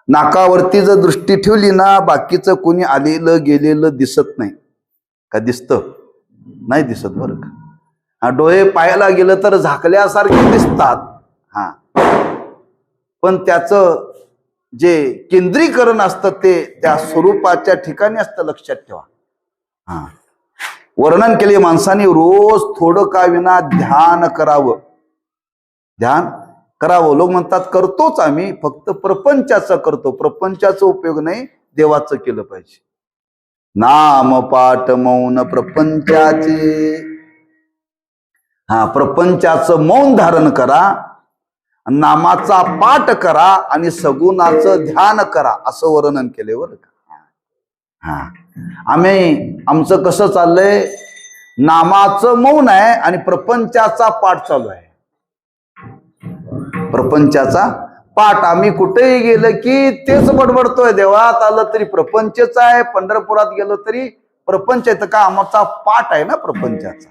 नाकावरती जर दृष्टी ठेवली ना बाकीचं कोणी आलेलं गेलेलं दिसत नाही. का दिसतं? नाही दिसत बरं का. डोळे पायाला गेलं तर झाकल्यासारखे दिसतात. पण त्याचं जे केंद्रीकरण असतं ते त्या स्वरूपाच्या ठिकाणी असतं. लक्षात ठेवा. वर्णन केले माणसाने रोज थोडं का विना ध्यान करावं. ध्यान करावं. लोक म्हणतात करतोच आम्ही, फक्त प्रपंचाचं करतो. प्रपंचाचा उपयोग नाही, देवाचं केलं पाहिजे. नाम पाठ मौन प्रपंचाचे. प्रपंचाचं मौन धारण करा, नामाचा पाठ करा आणि सगुणाचं ध्यान करा असं वर्णन केले बरं का. आमचं कसं चाललंय? नामाचं मौन आहे आणि प्रपंचाचा पाठ चालू आहे. प्रपंचाचा पाठ. आम्ही कुठेही गेलं की तेच बडबडतोय. देवळात आलं तरी प्रपंचच आहे, पंढरपुरात गेलो तरी प्रपंच आहे. तर का आमचा पाठ आहे ना प्रपंचाचा.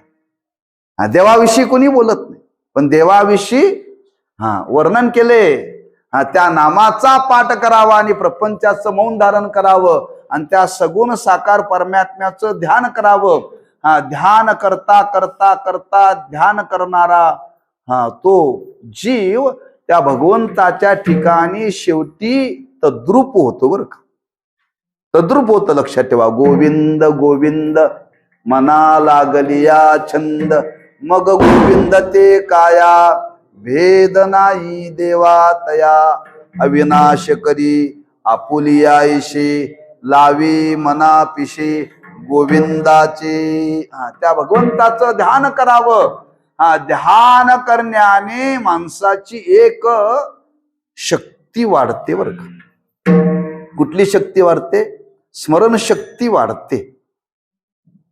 देवाविषयी कोणी बोलत नाही, पण देवाविषयी वर्णन केले. त्या नामाचा पाठ करावा आणि प्रपंचाचं मौन धारण करावं आणि त्या सगुण साकार परमात्म्याचं ध्यान करावं. ध्यान करता करता करता ध्यान करणारा तो जीव त्या भगवंताच्या ठिकाणी शेवटी तद्रूप होतो बरं का. तद्रूप होतं. लक्षात ठेवा. गोविंद गोविंद मना लागलिया छंद मग गोविंद ते काया भेद नाही देवा तया अविनाश करी आपुलियाईशी लावी मना पिशी गोविंदाचे. त्या भगवंताचं ध्यान करावं. ध्यान करण्याने माणसाची एक शक्ती वाढते बरं का. कुठली शक्ती वाढते? स्मरणशक्ती वाढते.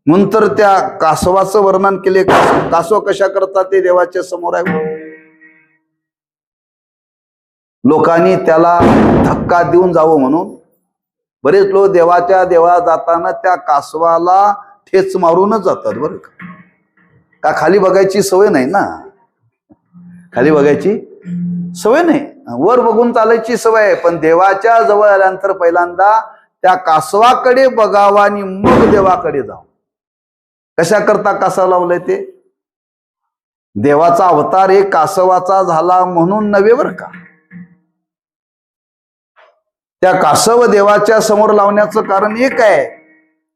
म्हणून तर त्या कासवाचं वर्णन केले. कासव कशा करतात ते देवाच्या समोर आहे. लोकांनी त्याला धक्का देऊन जावं म्हणून बरेच लोक देवाच्या देवा जाताना त्या कासवाला ठेच मारूनच जातात बरं का. खाली बघायची सवय नाही ना. खाली बघायची सवय नाही, वर बघून चालायची सवय आहे. पण देवाच्या जवळ आल्यानंतर पहिल्यांदा त्या कासवाकडे बघावं आणि मग देवाकडे जावं. कशा करता कासव लावलंय ते? देवाचा अवतार एक कासवाचा झाला म्हणून नव्हे बरं का. त्या कासव देवाच्या समोर लावण्याचं कारण एक आहे.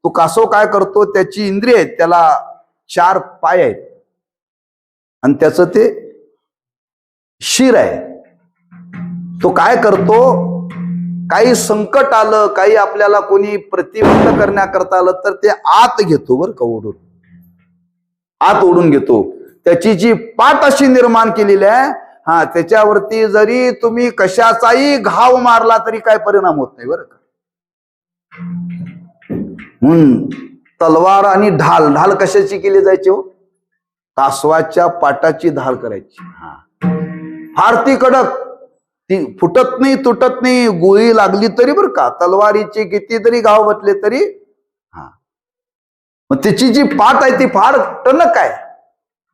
तो कासव काय करतो? त्याची इंद्रिय आहेत, त्याला 4 पाय आहेत आणि त्याचं ते शिर आहे. तो काय करतो? काही संकट आलं, काही आपल्याला कोणी प्रतिबंध करण्याकरता आलं तर ते आत घेतो बरं का, ओढून आत ओढून घेतो. त्याची जी पाठ अशी निर्माण केलेली आहे, त्याच्यावरती जरी तुम्ही कशाचाही घाव मारला तरी काय परिणाम होत नाही बरं का. म्हणून तलवार आणि ढाल, ढाल कशाची केली जायची हो? कासवाच्या पाटाची ढाल करायची. फार ती कडक, ती फुटत नाही, तुटत नाही. गोळी लागली तरी बरं का, तलवारीची किती तरी घाव बसले तरी. मग त्याची जी पाठ आहे ती फार टणक आहे.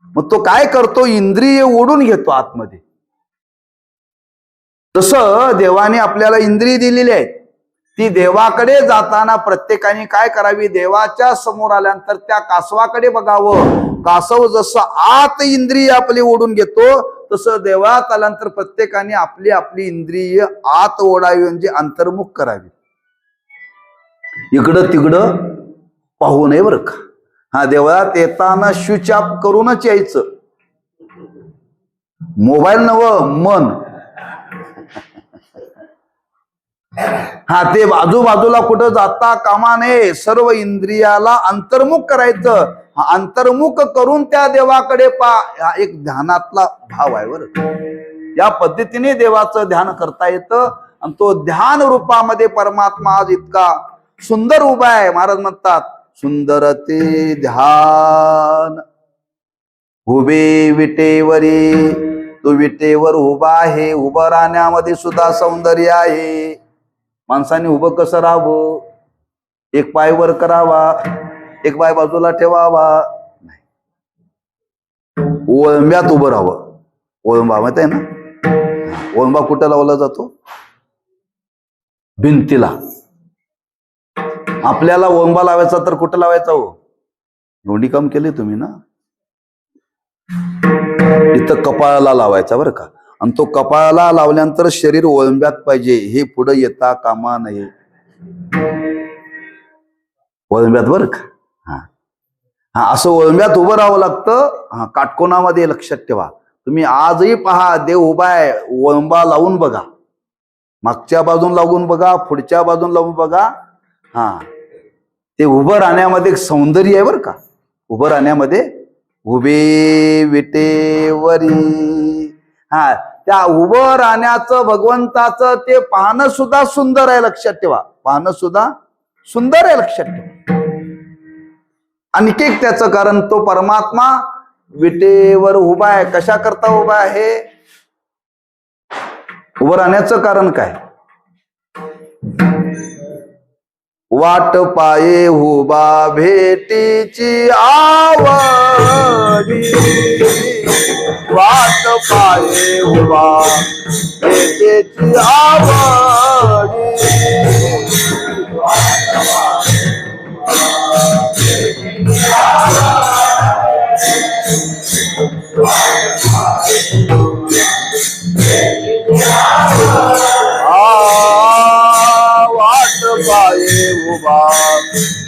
मग तो काय करतो? इंद्रिय ओढून घेतो आतमध्ये. तसं देवाने आपल्याला इंद्रिय दिलेली आहेत. ती देवाकडे जाताना प्रत्येकाने काय करावी? देवाच्या समोर आल्यानंतर त्या कासवाकडे बघावं. कासव जसं आत इंद्रिय आपली ओढून घेतो तसं देवात आल्यानंतर प्रत्येकाने आपली आपली इंद्रिय आत ओढावी, म्हणजे अंतर्मुख करावी. इकडं तिकडं पाहू नये बरं का. देवळात येताना स्विच ऑफ करूनच यायचं. मोबाईल नवं, मन. ते आजूबाजूला कुठं जाता कामा नये. सर्व इंद्रियाला अंतर्मुख करायचं. अंतर्मुख करून त्या देवाकडे हा एक ध्यानातला भाव आहे बरं. या पद्धतीने देवाचं ध्यान करता येतं आणि तो ध्यान रूपामध्ये परमात्मा आज इतका सुंदर उभा आहे. महाराज म्हणतात, सुंदर ते ध्यान उभे विटेवरी. तो विटेवर उभा आहे. उभं राहण्यामध्ये सुद्धा सौंदर्य आहे. माणसाने उभं कसं राहावं? एक पाय वर करावा, एक पाय बाजूला ठेवावा. ओळंब्यात उभं राहावं. ओळंबा माहित आहे ना? ओळंबा कुठं लावला जातो? भिंतीला. आपल्याला ओळंबा लावायचा तर कुठं लावायचा हो? एवढी काम केली तुम्ही ना. इथं कपाळाला लावायचा बरं का. आणि तो कपाळाला लावल्यानंतर शरीर ओळंब्यात पाहिजे. हे पुढे येता कामा नये. ओळंब्यात बरं का. असं ओळंब्यात उभं राहावं लागतं. काटकोनामध्ये लक्षात ठेवा. तुम्ही आजही पहा, देव उभा आहे. ओळंबा लावून बघा. मागच्या बाजून लावून बघा, पुढच्या बाजून लावून बघा. ते उभं राहण्यामध्ये एक सौंदर्य आहे बरं का. उभं राहण्यामध्ये उभे विटेवरी. त्या उभं राहण्याचं भगवंताचं ते पाहणं सुद्धा सुंदर आहे. लक्षात ठेवा, पाहणं सुद्धा सुंदर आहे. लक्षात ठेवा. आणखी एक त्याचं कारण, तो परमात्मा विटेवर उभा आहे. कशा करता उभा आहे? उभं राहण्याचं कारण काय? वाट पाये उभा भेटीची आवडी. वाट पाये उभा भेटीची आवडी. वाट पाये उभा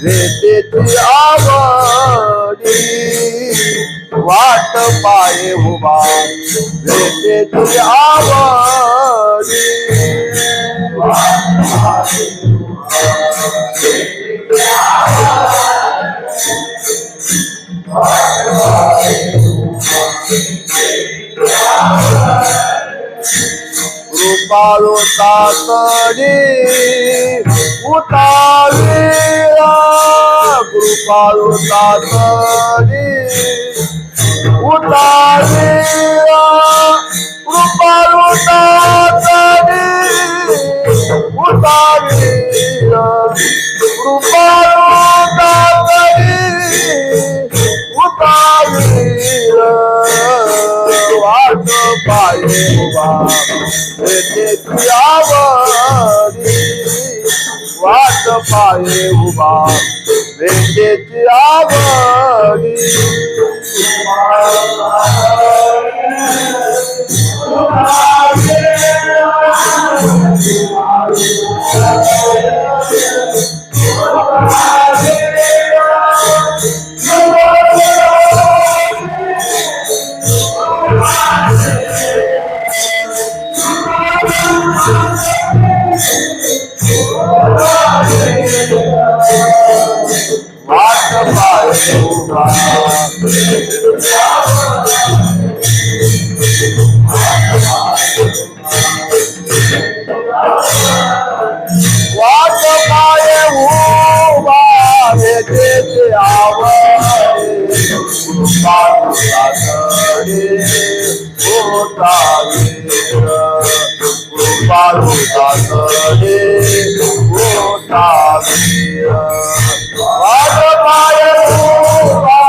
भेटीची आवडी. वाट पाये उभा भेटीची आवडी. कृपाळू तातडी उतावीरा कृपाळू तातडी उतावीरा कृपाळू तातडी उतावीरा कृपाळू तातडी उतावीरा वाट पाये उभा भेटेची आवडी वाट पाये उभा भेटेची आवडी वाट पाये उभा वाट पाये उभा भेटेची आवडी कृपाळू तातडी उतावीरा कृपाळू तातडी उतावीरा वाट पाये उभा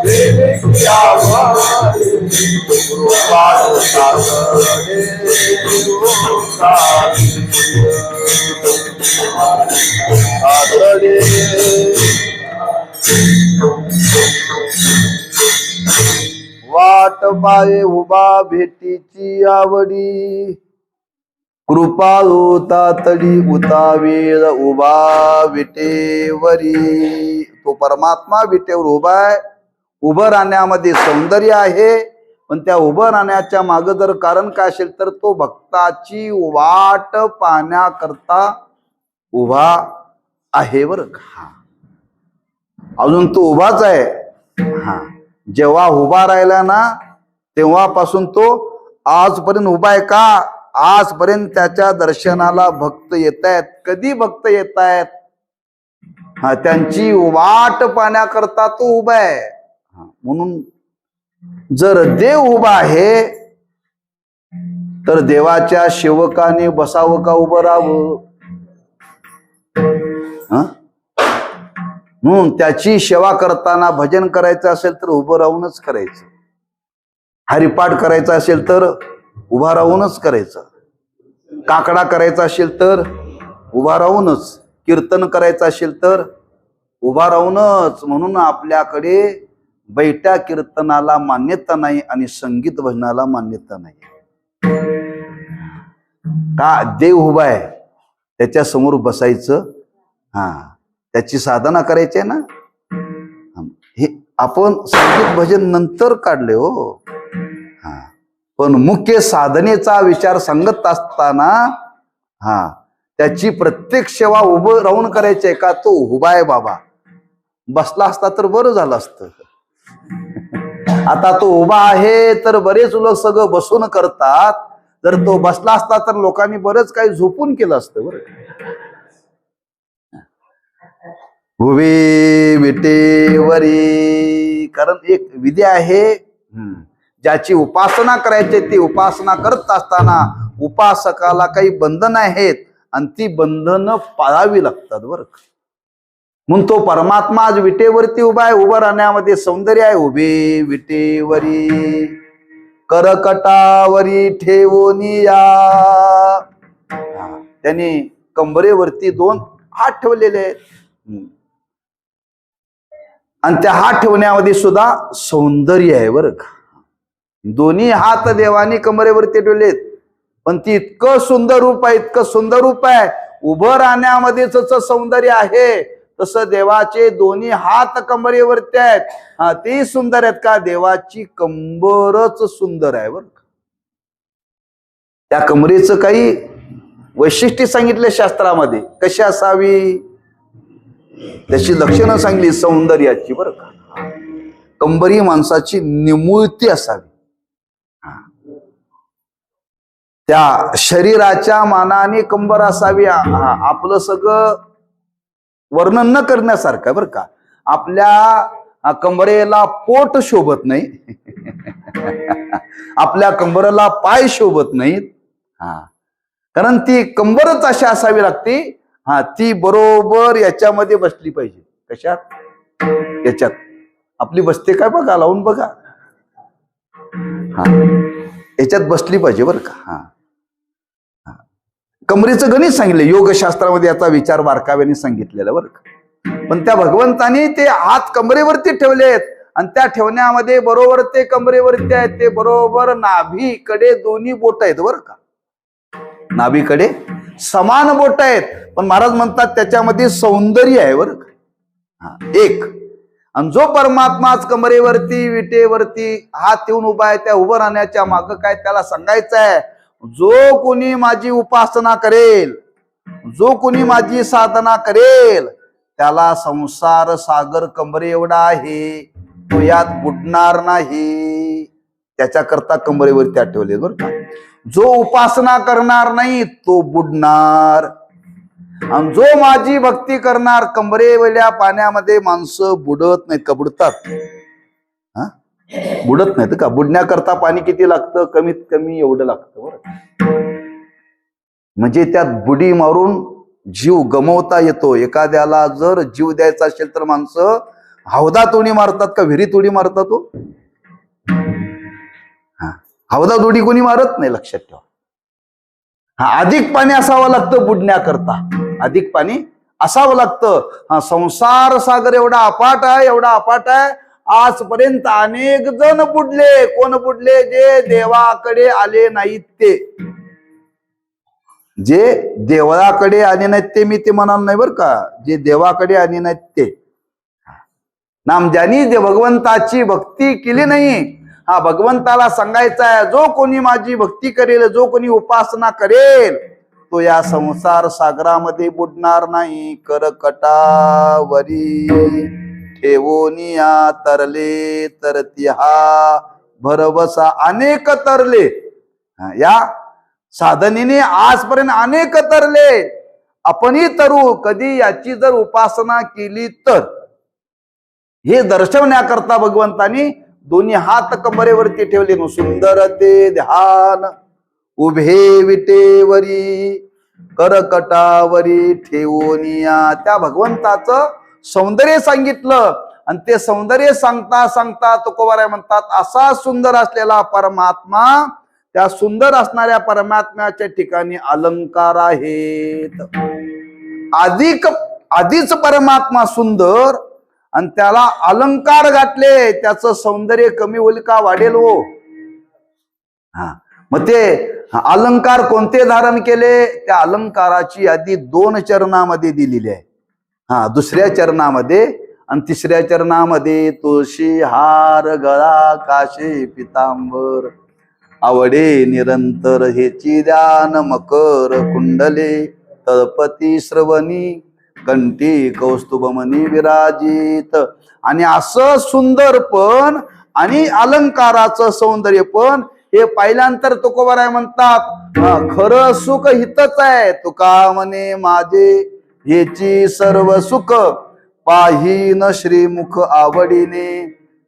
भेटेची आवडी कृपाळू तातडी तातडी वाट पाये उभा भेटीची आवडी कृपाळू तातडी उतावीर उभा विटेवरी. तो परमात्मा विटेवर उभा आहे. उभं राहण्यामध्ये सौंदर्य आहे, पण त्या उभं राहण्याच्या मागे जर कारण काय असेल तर तो भक्ताची वाट पाहण्याकरता उभा आहे बरं का. अजून तो उभाच आहे. हा, जेव्हा उभा राहिला ना तेव्हापासून तो आजपर्यंत उभा आहे का. आजपर्यंत त्याच्या दर्शनाला भक्त येत आहेत. कधी भक्त येत आहेत, हा, त्यांची वाट पाहण्याकरता तो उभा आहे. म्हणून जर देव उभा आहे तर देवाच्या सेवकाने बसावं का उभं राहावं. म्हणून त्याची सेवा करताना भजन करायचं असेल तर उभं राहूनच करायचं. हरिपाठ करायचा असेल तर उभा राहूनच करायचं. काकडा करायचा असेल तर उभा राहूनच. कीर्तन करायचं असेल तर उभा राहूनच. म्हणून आपल्याकडे बैठ्या कीर्तनाला मान्यता नाही आणि संगीत भजनाला मान्यता नाही. का. देव उभा आहे, त्याच्या समोर बसायचं. हा, त्याची साधना करायची आहे ना. हे आपण संगीत भजन नंतर काढले हो. हा, पण मुख्य साधनेचा विचार सांगत असताना हा, त्याची प्रत्येक सेवा उभं राहून करायची आहे का. तो उभा आहे बाबा. बसला असता तर बरं झालं असतं. आता तो उभा आहे तर बरेच लोक सगळं बसून करतात. जर तो बसला असता तर लोकांनी बरंच काही झोपून केलं असतं बरं. उभे विटेवरी. कारण एक विधी आहे, ज्याची उपासना करायची ती उपासना करत असताना उपासकाला काही बंधन आहेत आणि ती बंधनं पाळावी लागतात बरं. म्हणून तो परमात्मा आज विटेवरती उभा आहे. उभं राहण्यामध्ये सौंदर्य आहे. उभे विटेवरी करकटावरी ठेवून या. त्यांनी कंबरेवरती 2 हात ठेवलेले आहेत. आणि त्या हात ठेवण्यामध्ये सुद्धा सौंदर्य आहे बरं का. दोन्ही हात देवानी कमरेवरती ठेवलेत, पण ती इतकं सुंदर रूप आहे, इतकं सुंदर रूप आहे. उभं राहण्यामध्येच सौंदर्य आहे, तसं देवाचे दोन्ही हात कमरेवरती आहेत. हा, ते सुंदर आहेत का. देवाची कंबरच सुंदर आहे बरं का. त्या कमरेचं काही वैशिष्ट्य सांगितले शास्त्रामध्ये. कशी असावी त्याची लक्षणं सांगली सौंदर्याची बरं का. कंबरी माणसाची निमुळती असावी. त्या शरीराच्या मानाने कंबर असावी. आपलं सगळं वर्णन न करण्यासारखं बरं का. आपल्या कंबरेला पोट शोभत नाही आपल्या कंबरेला पाय शोभत नाहीत. कारण ती कंबरच अशी असावी लागते. ती बरोबर याच्यामध्ये बसली पाहिजे. कशात? याच्यात आपली बसते काय बघा, लावून बघा. याच्यात बसली पाहिजे बरं का. कमरेचं गणित सांगितलं योगशास्त्रामध्ये, याचा विचार बारकाव्याने सांगितलेला बरं का. पण त्या भगवंतानी ते हात कमरेवरती ठेवलेत आणि त्या ठेवण्यामध्ये बरोबर ते कमरेवरती आहेत, ते बरोबर नाभीकडे दोन्ही बोट आहेत बरं का. नाभीकडे समान बोट आहेत, पण महाराज म्हणतात त्याच्यामध्ये सौंदर्य आहे बरं का. एक. आणि जो परमात्माच कमरेवरती विटेवरती हात ठेवून उभा आहे, त्या उभं राहण्याच्या माग काय त्याला सांगायचं आहे, जो कोणी माझी उपासना करेल, जो कोणी माझी साधना करेल, त्याला संसार सागर कमरे एवढा आहे, तो यात बुडणार नाही. त्याच्याकरता कमरेवरती आठवले बरं का. जो उपासना करणार नाही तो बुडणार. आणि जो माझी भक्ती करणार, कमरेवल्या पाण्यामध्ये माणसं बुडत नाहीत का? बुडतात? बुडत नाहीत का? बुडण्याकरता पाणी किती लागतं? कमीत कमी एवढं लागतं बरं. म्हणजे त्यात बुडी मारून जीव गमवता येतो. एखाद्याला जर जीव द्यायचा असेल तर माणसं हौदात उडी मारतात का विहिरीत उडी मारतात? तो हौदात उडी कोणी मारत नाही, लक्षात ठेवा. अधिक पाणी असावं लागतं बुडण्याकरता, अधिक पाणी असावं लागतं. संसार सागर एवढा अफाट आहे, एवढा अफाट आहे. आजपर्यंत अनेक जण बुडले. कोण बुडले? जे देवाकडे आले नाहीत ते. जे देवाकडे आले नाहीत ते मी ते म्हणाल नाही बरं का. जे देवाकडे आले नाहीत ते. ज्यांनी जे भगवंताची भक्ती केली नाही, भगवंताला सांगायचं आहे, जो कोणी माझी भक्ती करेल, जो कोणी उपासना करेल, तो या संसार सागरामध्ये बुडणार नाही. करकटावरी ठेवोनिया तरले तरती हा भरवसा. अनेक तरले. या साधनेने आजपर्यंत अनेक तरले, आपणही तरू कधी याची जर उपासना केली तर. हे दर्शवण्याकरता भगवंतानी दोन्ही हात कमरेवरती ठेवले. सुंदर ते ध्यान उभे विटेवरी करकटावरी ठेवोनिया. त्या भगवंताचं सौंदर्य सांगितलं आणि ते सौंदर्य सांगता सांगता तुकोबाराय म्हणतात, असा सुंदर असलेला परमात्मा, त्या सुंदर असणाऱ्या परमात्म्याच्या ठिकाणी अलंकार आहेत. आधीच परमात्मा सुंदर आणि त्याला अलंकार घातले, त्याचं सौंदर्य कमी होईल का? वाढेल हो. मग ते अलंकार कोणते धारण केले? त्या अलंकाराची यादी 2 चरणामध्ये दिलेली आहे. दुसऱ्या चरणामध्ये आणि तिसऱ्या चरणामध्ये तुळशी हार गळा काशे पितांबर आवडे निरंतर हेची ध्यान मकर कुंडले तळपती श्रवणी कंठी कौस्तुभमणी विराजित. आणि असं सुंदर पण आणि अलंकाराचं सौंदर्य पण हे पाहिल्यानंतर तुकोबाराय म्हणतात, खरं सुख हितच आहे. तुका म्हणे माझे हेची सर्व सुख पाहीन श्रीमुख आवडीने.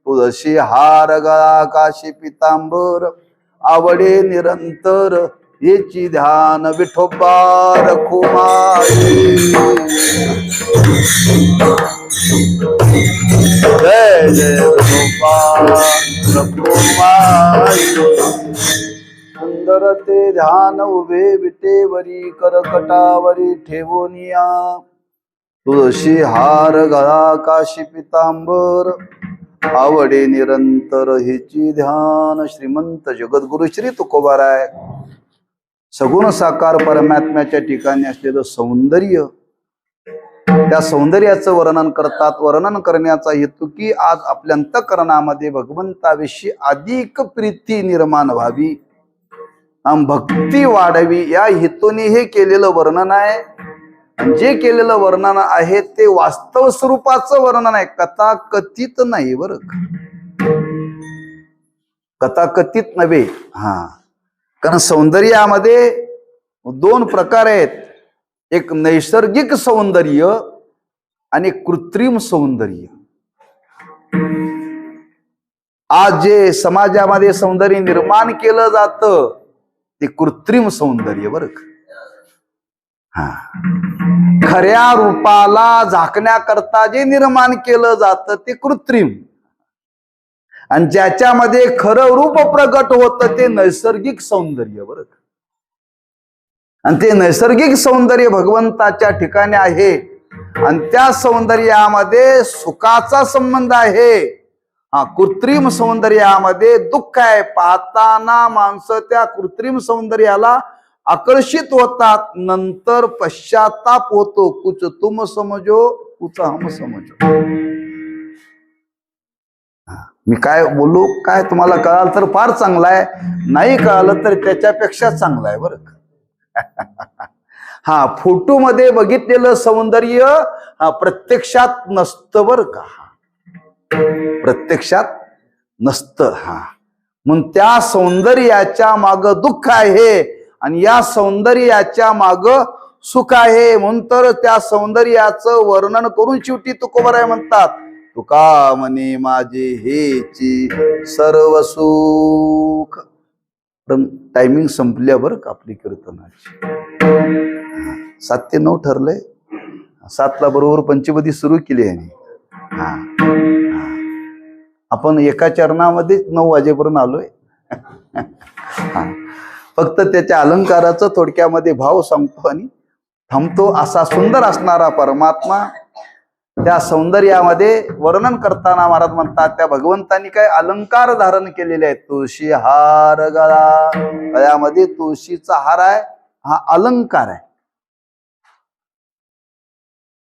तुळशी हार गळा काशी पितांबर आवडे निरंतर हेची ध्यान विठोबा रखुमाई. जय जय विठोबा रखुमाई. सुंदर ते ध्यान उभे विटेवरी करकटावरी ठेवोनिया. तुळशी हार गळा काशी पितांबर आवडे निरंतर हेची ध्यान. श्रीमंत जगद्गुरु श्री तुकोबाराय सगुण साकार परमात्म्याच्या ठिकाणी असलेलं सौंदर्य, त्या सौंदर्याचं वर्णन करतात. वर्णन करण्याचा हेतू की आज आपल्या अंतःकरणामध्ये भगवंताविषयी अधिक प्रीती निर्माण व्हावी, भक्ती वाढावी, या हेतूने हे केलेलं वर्णन आहे. जे केलेलं वर्णन आहे ते वास्तव स्वरूपाचं वर्णन आहे, कथाकथित नाही बरं का. कथाकथित नव्हे. कारण सौंदर्यामध्ये दोन प्रकार आहेत, एक नैसर्गिक सौंदर्य आणि कृत्रिम सौंदर्य. आज जे समाजामध्ये सौंदर्य निर्माण केलं जातं ते कृत्रिम सौंदर्य बरं का. खऱ्या रूपाला झाकण्याकरता जे निर्माण केलं जातं ते कृत्रिम, आणि ज्याच्यामध्ये खरं रूप प्रगट होतं ते नैसर्गिक सौंदर्य बरं का. आणि ते नैसर्गिक सौंदर्य भगवंताच्या ठिकाणी आहे, आणि त्या सौंदर्यामध्ये सुखाचा संबंध आहे. कृत्रिम सौंदर्यामध्ये दुःख आहे. पाहताना माणसं त्या कृत्रिम सौंदर्याला आकर्षित होतात, नंतर पश्चाताप होतो. कुछ तुम समजो कुछ हम समजो. मी काय बोलू, काय तुम्हाला कळाल तर फार चांगलं आहे, नाही कळालं तर त्याच्यापेक्षा चांगलं आहे बरं का. फोटो मध्ये बघितलेलं सौंदर्य प्रत्यक्षात नसतं बरं का, प्रत्यक्षात नसतं. म्हणून त्या सौंदर्याच्या माग दुःख आहे आणि या सौंदर्याच्या माग सुख आहे. म्हणून तर त्या सौंदर्याचं वर्णन करून शेवटी तुकोबाराय म्हणतात, तुका म्हणे माझे हेची सर्व सुख. पण टायमिंग संपल्या बरं का आपली कीर्तनाची. 7 ते 9 ठरलंय, 7ला बरोबर पंचपदी सुरू केली आहे. आपण एका चरणामध्ये 9 वाजेपर्यंत आलोय. फक्त त्याच्या अलंकाराचं थोडक्यामध्ये भाव सांगतो आणि थांबतो. असा सुंदर असणारा परमात्मा, त्या सौंदर्यामध्ये वर्णन करताना महाराज म्हणतात त्या भगवंतांनी काय अलंकार धारण केलेले आहेत. तुळशी हार गळ्यामध्ये तुळशीचा हार आहे, हा अलंकार आहे.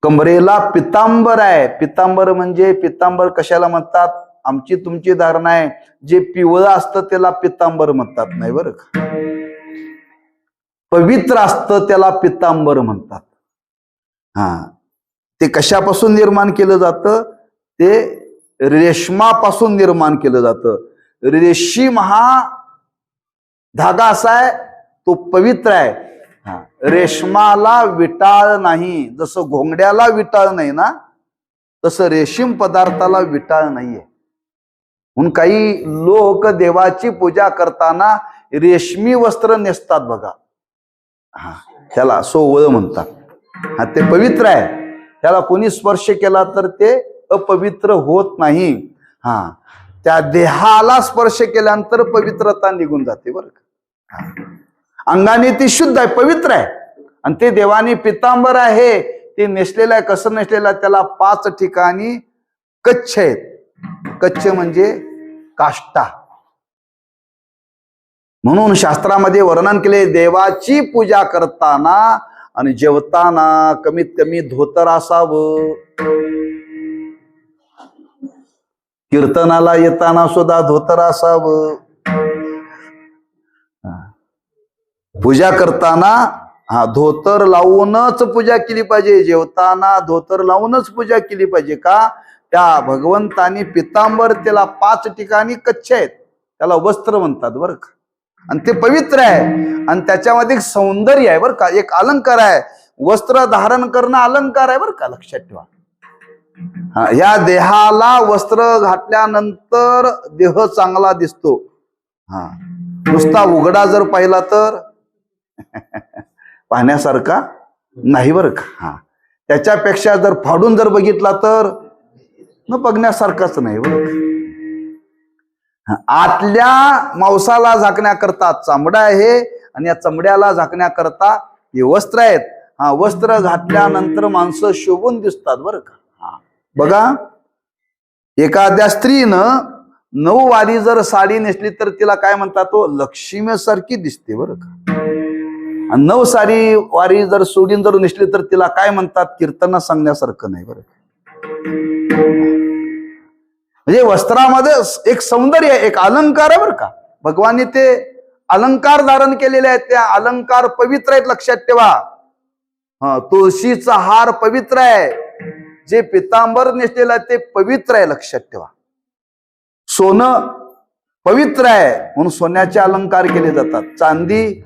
कमरेला पितांबर आहे. पितांबर म्हणजे, पितांबर कशाला म्हणतात, आमची तुमची धारणा आहे, जे पिवळं असतं त्याला पितांबर म्हणतात नाही बरं का. पवित्र असतं त्याला पितांबर म्हणतात. ते कशापासून निर्माण केलं जातं, ते रेशमापासून निर्माण केलं जातं. रेशीम हा धागा असा आहे, तो पवित्र आहे. रेशमाला विटाळ नाही, जसं घोंगड्याला विटाळ नाही ना, तसं रेशीम पदार्थाला विटाळ नाहीये. म्हणून काही लोक देवाची पूजा करताना रेशमी वस्त्र नेसतात बघा, त्याला सोवळ म्हणतात. ते पवित्र आहे, त्याला कोणी स्पर्श केला तर ते अपवित्र होत नाही. त्या देहाला स्पर्श केल्यानंतर पवित्रता निघून जाते बरं का. अंगाने ती शुद्ध आहे, पवित्र आहे. आणि ते देवाने पितांबर आहे, ते नेसलेलं आहे. कसं नेसलेलं आहे, त्याला 5 ठिकाणी कच्छ आहेत. कच्छ म्हणजे काष्टा. म्हणून शास्त्रामध्ये वर्णन केले, देवाची पूजा करताना आणि जेवताना कमीत कमी धोतर असावं. कीर्तनाला येताना सुद्धा धोतर असावं. पूजा करताना धोतर लावूनच पूजा केली पाहिजे, जेवताना धोतर लावूनच पूजा केली पाहिजे. का, त्या भगवंतानी पितांबर त्याला 5 ठिकाणी कच्छ आहेत, त्याला वस्त्र म्हणतात बरं का. आणि ते पवित्र आहे, आणि त्याच्यामध्ये एक सौंदर्य आहे बरं का, एक अलंकार आहे. वस्त्र धारण करणं अलंकार आहे बरं का, लक्षात ठेवा. या देहाला वस्त्र घातल्यानंतर देह चांगला दिसतो. नुसता उघडा जर पाहिला तर पाहण्यासारखा नाही बरं का. त्याच्यापेक्षा जर फाडून जर बघितला तर न बघण्यासारखाच नाही बरं का. आतल्या मांसाला झाकण्याकरता चामडा आहे, आणि या चमड्याला झाकण्याकरता हे वस्त्र आहेत. वस्त्र घातल्यानंतर माणसं शोभून दिसतात बरं का. बघा, एखाद्या स्त्रीनं 9 वारी जर साडी नेसली तर तिला काय म्हणतात, तो लक्ष्मीसारखी दिसते बरं का. आणि 9 वारी जर सोडून जर नेसली तर तिला काय म्हणतात, कीर्तना सांगण्यासारखं नाही बरं. म्हणजे वस्त्रामध्ये एक सौंदर्य, एक अलंकार आहे बरं का. भगवानने ते अलंकार धारण केलेले आहेत, त्या अलंकार पवित्र आहेत, लक्षात ठेवा. तुळशीचा हार पवित्र आहे, जे पितांबर नेसलेलं आहे ते पवित्र आहे, लक्षात ठेवा. सोनं पवित्र आहे म्हणून सोन्याचे अलंकार केले जातात, चांदी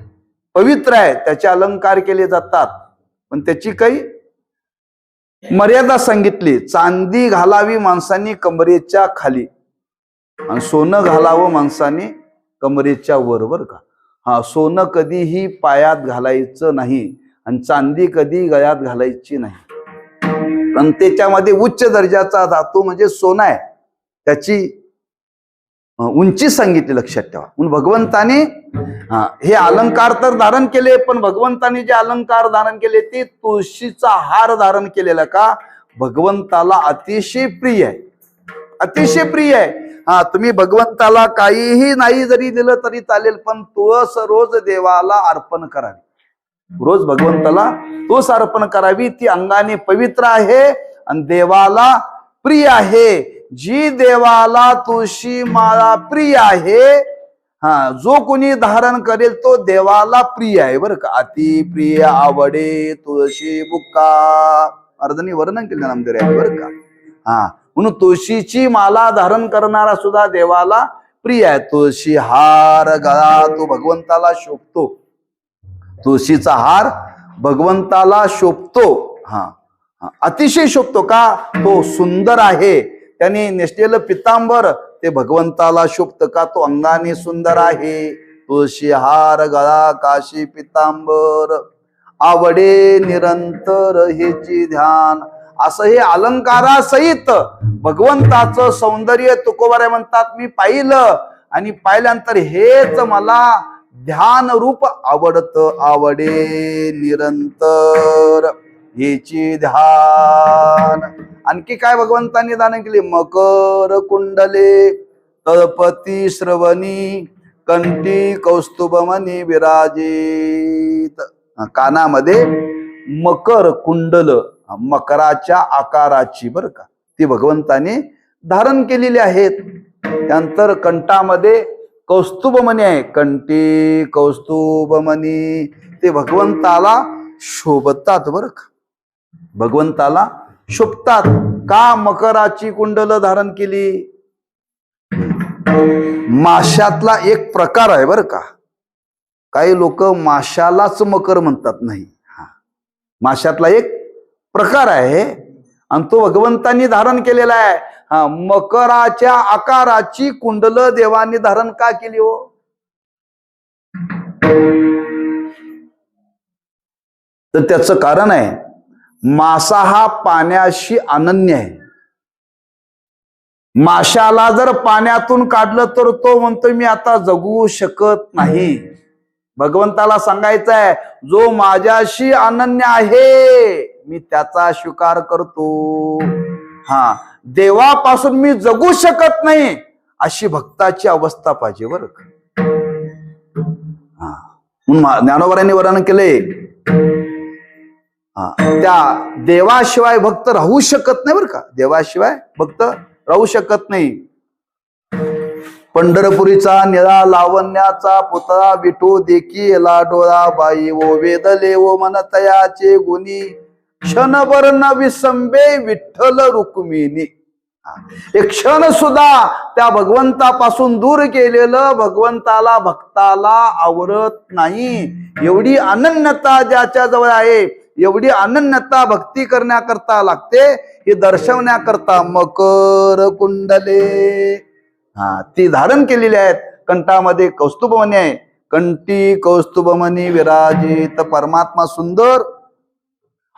पवित्र आहे त्याचे अलंकार केले जातात, पण त्याची काही मर्यादा सांगितली. चांदी घालावी माणसांनी कमरेच्या खाली आणि सोनं घालावं माणसाने कमरेच्या वर का. हा, सोनं कधीही पायात घालायचं नाही आणि चांदी कधी गळ्यात घालायची नाही. पण त्याच्यामध्ये उच्च दर्जाचा धातू म्हणजे सोनं आहे, त्याची उंची सांगितली, लक्षात ठेवा. म्हणून भगवंताने हे अलंकार तर धारण केले, पण भगवंताने जे अलंकार धारण केले ते तुळशीचा हार धारण केलेला का भगवंताला अतिशय प्रिय आहे, अतिशय प्रिय आहे. हा, तुम्ही भगवंताला काहीही नाही जरी दिलं तरी चालेल, पण तुळस रोज देवाला अर्पण करावी, रोज भगवंताला तुळस अर्पण करावी. ती अंगाने पवित्र आहे आणि देवाला प्रिय आहे. जी देवाला तुळशी माळा प्रिय आहे, हा, जो कोणी धारण करेल तो देवाला प्रिय आहे बरं का. अति प्रिय आवडे तुळशी बुक्का, अर्धांनी वर्णन केलं नामदेव आहे बरं का. हा, म्हणून तुळशीची माला धारण करणारा सुद्धा देवाला प्रिय आहे. तुळशी हार गळा तो भगवंताला शोभतो, तुळशीचा हार भगवंताला शोभतो. हा, अतिशय शोभतो का, तो सुंदर आहे. त्याने नेसलेलं पितांबर ते भगवंताला शोभतं का, तो अंगाने सुंदर आहे. तुळशी हार गळा काशी पितांबर आवडे निरंतर हेची ध्यान, असं हे अलंकारासहित भगवंताचं सौंदर्य तुकोबाराय म्हणतात. मी पाहिलं आणि पाहिल्यानंतर हेच मला ध्यान रूप आवडतं, आवडे निरंतर हेची ध्यान. आणखी काय भगवंतांनी दान केले, मकर कुंडले तळपती श्रवणी कंठी कौस्तुभमणी विराजित. कानामध्ये मकर कुंडल, मकराच्या आकाराची बरं का, ती भगवंताने धारण केलेली आहेत. त्यानंतर कंठामध्ये कौस्तुभमणी आहे, कंठी कौस्तुभमणी, ते भगवंताला शोभतात बरं का, भगवंताला शोभतात का. मकराची कुंडल धारण केली. माशातला एक प्रकार आहे बरं का, काही लोक माशालाच मकर म्हणतात, नाही, माशातला एक प्रकार आहे आणि तो भगवंतांनी धारण केलेला आहे. हा, मकराच्या आकाराची कुंडल देवाने धारण का केली हो, तर त्याचं कारण आहे, मासा हा पाण्याशी अनन्य आहे. माशाला जर पाण्यातून काढलं तर तो म्हणतोय मी आता जगू शकत नाही. भगवंताला सांगायचं आहे, जो माझ्याशी अनन्य आहे मी त्याचा स्वीकार करतो. हा, देवापासून मी जगू शकत नाही अशी भक्ताची अवस्था पाहिजे बरं का. ज्ञानोबारांनी वर्णन केले, त्या देवाशिवाय भक्त राहू शकत नाही बरं का, देवाशिवाय भक्त राहू शकत नाही. पंढरपुरीचा निळा लावण्याचा पुतळा विठू देखी लाडोळा बाई ओ वेदले ओ मनतयाचे गुणी क्षणभर न विसंबे विठ्ठल रुक्मिणी. एक क्षण सुद्धा त्या भगवंतापासून दूर गेलेलं भगवंताला भक्ताला आवरत नाही. एवढी अनन्यता ज्याच्या जवळ आहे, एवढी अनन्यता भक्ती करण्याकरता लागते, हे दर्शवण्याकरता मकर कुंडले ती धारण केलेली आहेत. कंठामध्ये कौस्तुभमणी आहे, कंठी कौस्तुभमणी विराजित. परमात्मा सुंदर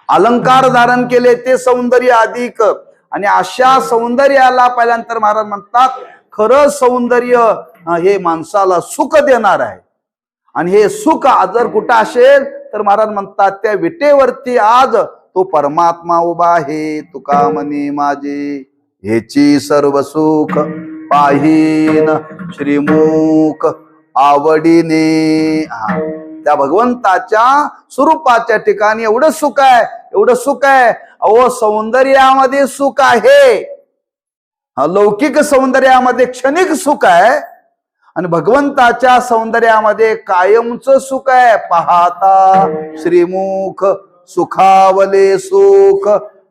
अलंकार धारण केले, ते सौंदर्य अधिक. आणि अशा सौंदर्याला पहिल्यानंतर महाराज म्हणतात, खरं सौंदर्य हे माणसाला सुख देणार आहे. आणि हे सुख जर कुठं असेल तर महाराज म्हणतात, त्या विटेवरती आज तो परमात्मा उभा आहे. तुका म्हणे माझे हेची सर्व सुख पाहीन श्रीमुख आवडीने. त्या भगवंताच्या स्वरूपाच्या ठिकाणी एवढं सुख आहे, एवढं सुख आहे. अहो, सौंदर्यामध्ये सुख आहे, लौकिक सौंदर्यामध्ये क्षणिक सुख आहे, आणि भगवंताच्या सौंदर्यामध्ये कायमचं सुख आहे. पाहता श्रीमुख सुखावले सुख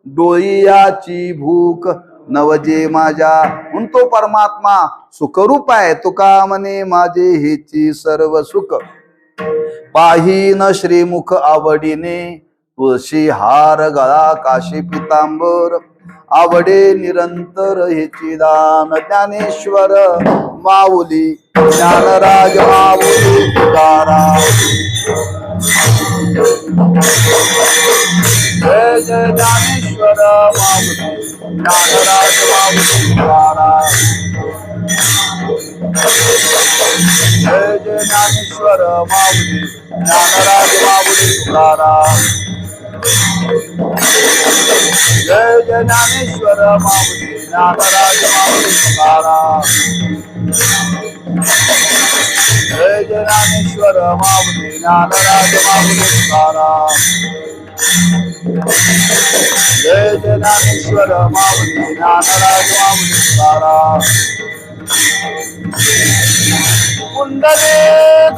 डोळियाची भूक नवजे माझ्या म्हणतो परमात्मा सुखरूप आहे. तुका म्हणे माझे हेची सर्व सुख पाहीन श्रीमुख आवडीने. तुळशी हार गळा काशी पितांबर आवडे निरंतर हेची दान. ज्ञानेश्वर माऊली ज्ञानराज माऊली तुकाराम. जय जय ज्ञानेश्वर माऊली ज्ञानराज माऊली तुकाराम. जय जय ज्ञानेश्वर माऊली ज्ञानराज माऊली तुकाराम. जय जय ज्ञानेश्वर माऊली ज्ञानराज माऊली तुकाराम. जय जय ज्ञानेश्वर माऊली ज्ञानराज माऊली तुकाराम. जय जय ज्ञानेश्वर माऊली ज्ञानराज माऊली तुकाराम. कुंडले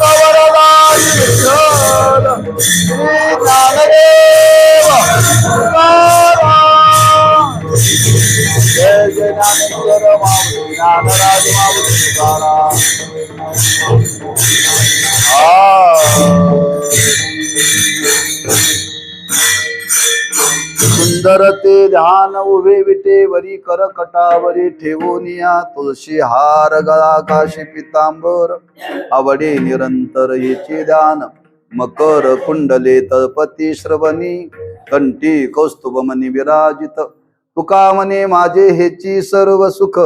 गौरवाज विठ्ठल श्री ज्ञानदेव तुकाराम. जय जय ज्ञानेश्वर माऊली ज्ञानराज माऊली तुकाराम. सुंदर ते ध्यान उभे विटे वरी करकटावरी ठेवूनिया. तुळशी हार गळा काशी पितांबर आवडे निरंतर हेचे ध्यान. मकर कुंडले तळपती श्रवणी कंठी कौस्तुभमणी विराजित. तुका म्हणे माझे हेची सर्व सुख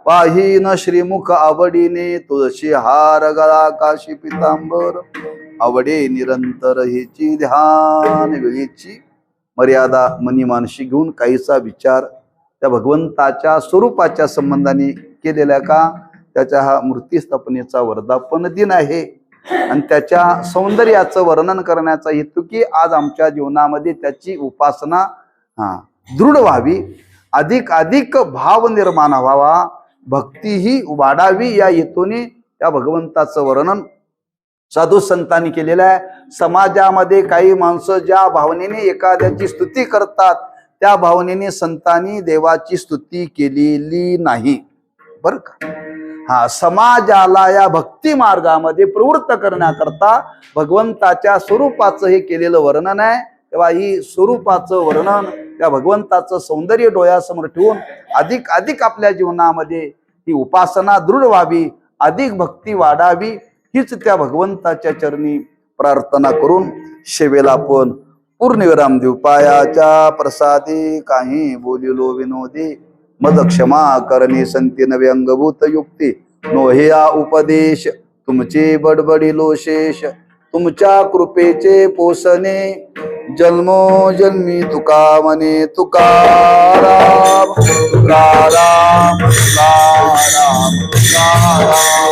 पाहीन श्रीमुख आवडीने. तुळशी हार गळा काशी पितांबर आवडे निरंतर हेची ध्यान. वेळेची मर्यादा मनी मानशी घेऊन काहीसा विचार त्या भगवंताच्या स्वरूपाच्या संबंधाने केलेला का. त्याच्या हा मूर्ती स्थापनेचा वर्धापन दिन आहे आणि त्याच्या सौंदर्याचं वर्णन करण्याचा हेतू की आज आमच्या जीवनामध्ये त्याची उपासना दृढ व्हावी, अधिक अधिक भाव निर्माण व्हावा, भक्तीही वाढावी. या हेतूने त्या भगवंताचं वर्णन साधू संतांनी केलेलं आहे. समाजामध्ये काही माणसं ज्या भावनेने एखाद्याची स्तुती करतात त्या भावनेने संतांनी देवाची स्तुती केलेली नाही बर का. समाजाला या भक्ती मार्गामध्ये प्रवृत्त करण्याकरता भगवंताच्या स्वरूपाचं हे केलेलं वर्णन आहे. तेव्हा ही स्वरूपाचं वर्णन त्या भगवंताचं सौंदर्य डोळ्यासमोर ठेवून अधिक अधिक आपल्या जीवनामध्ये ही उपासना दृढ व्हावी, अधिक भक्ती वाढावी, हीच त्या भगवंताच्या चरणी प्रार्थना करून सेवेला आपण पूर्णविराम देऊ. पायाच्या प्रसादी काही बोलिलो विनोदी मद क्षमा करणे संती नवे अंगभूत युक्ती. नोह्या उपदेश तुमचे बडबडिलो शेष. तुमच्या कृपेचे पोसणे जन्मोजन्मी तुका म्हणे तुकाराम तुकाराम तुकाराम तुकाराम.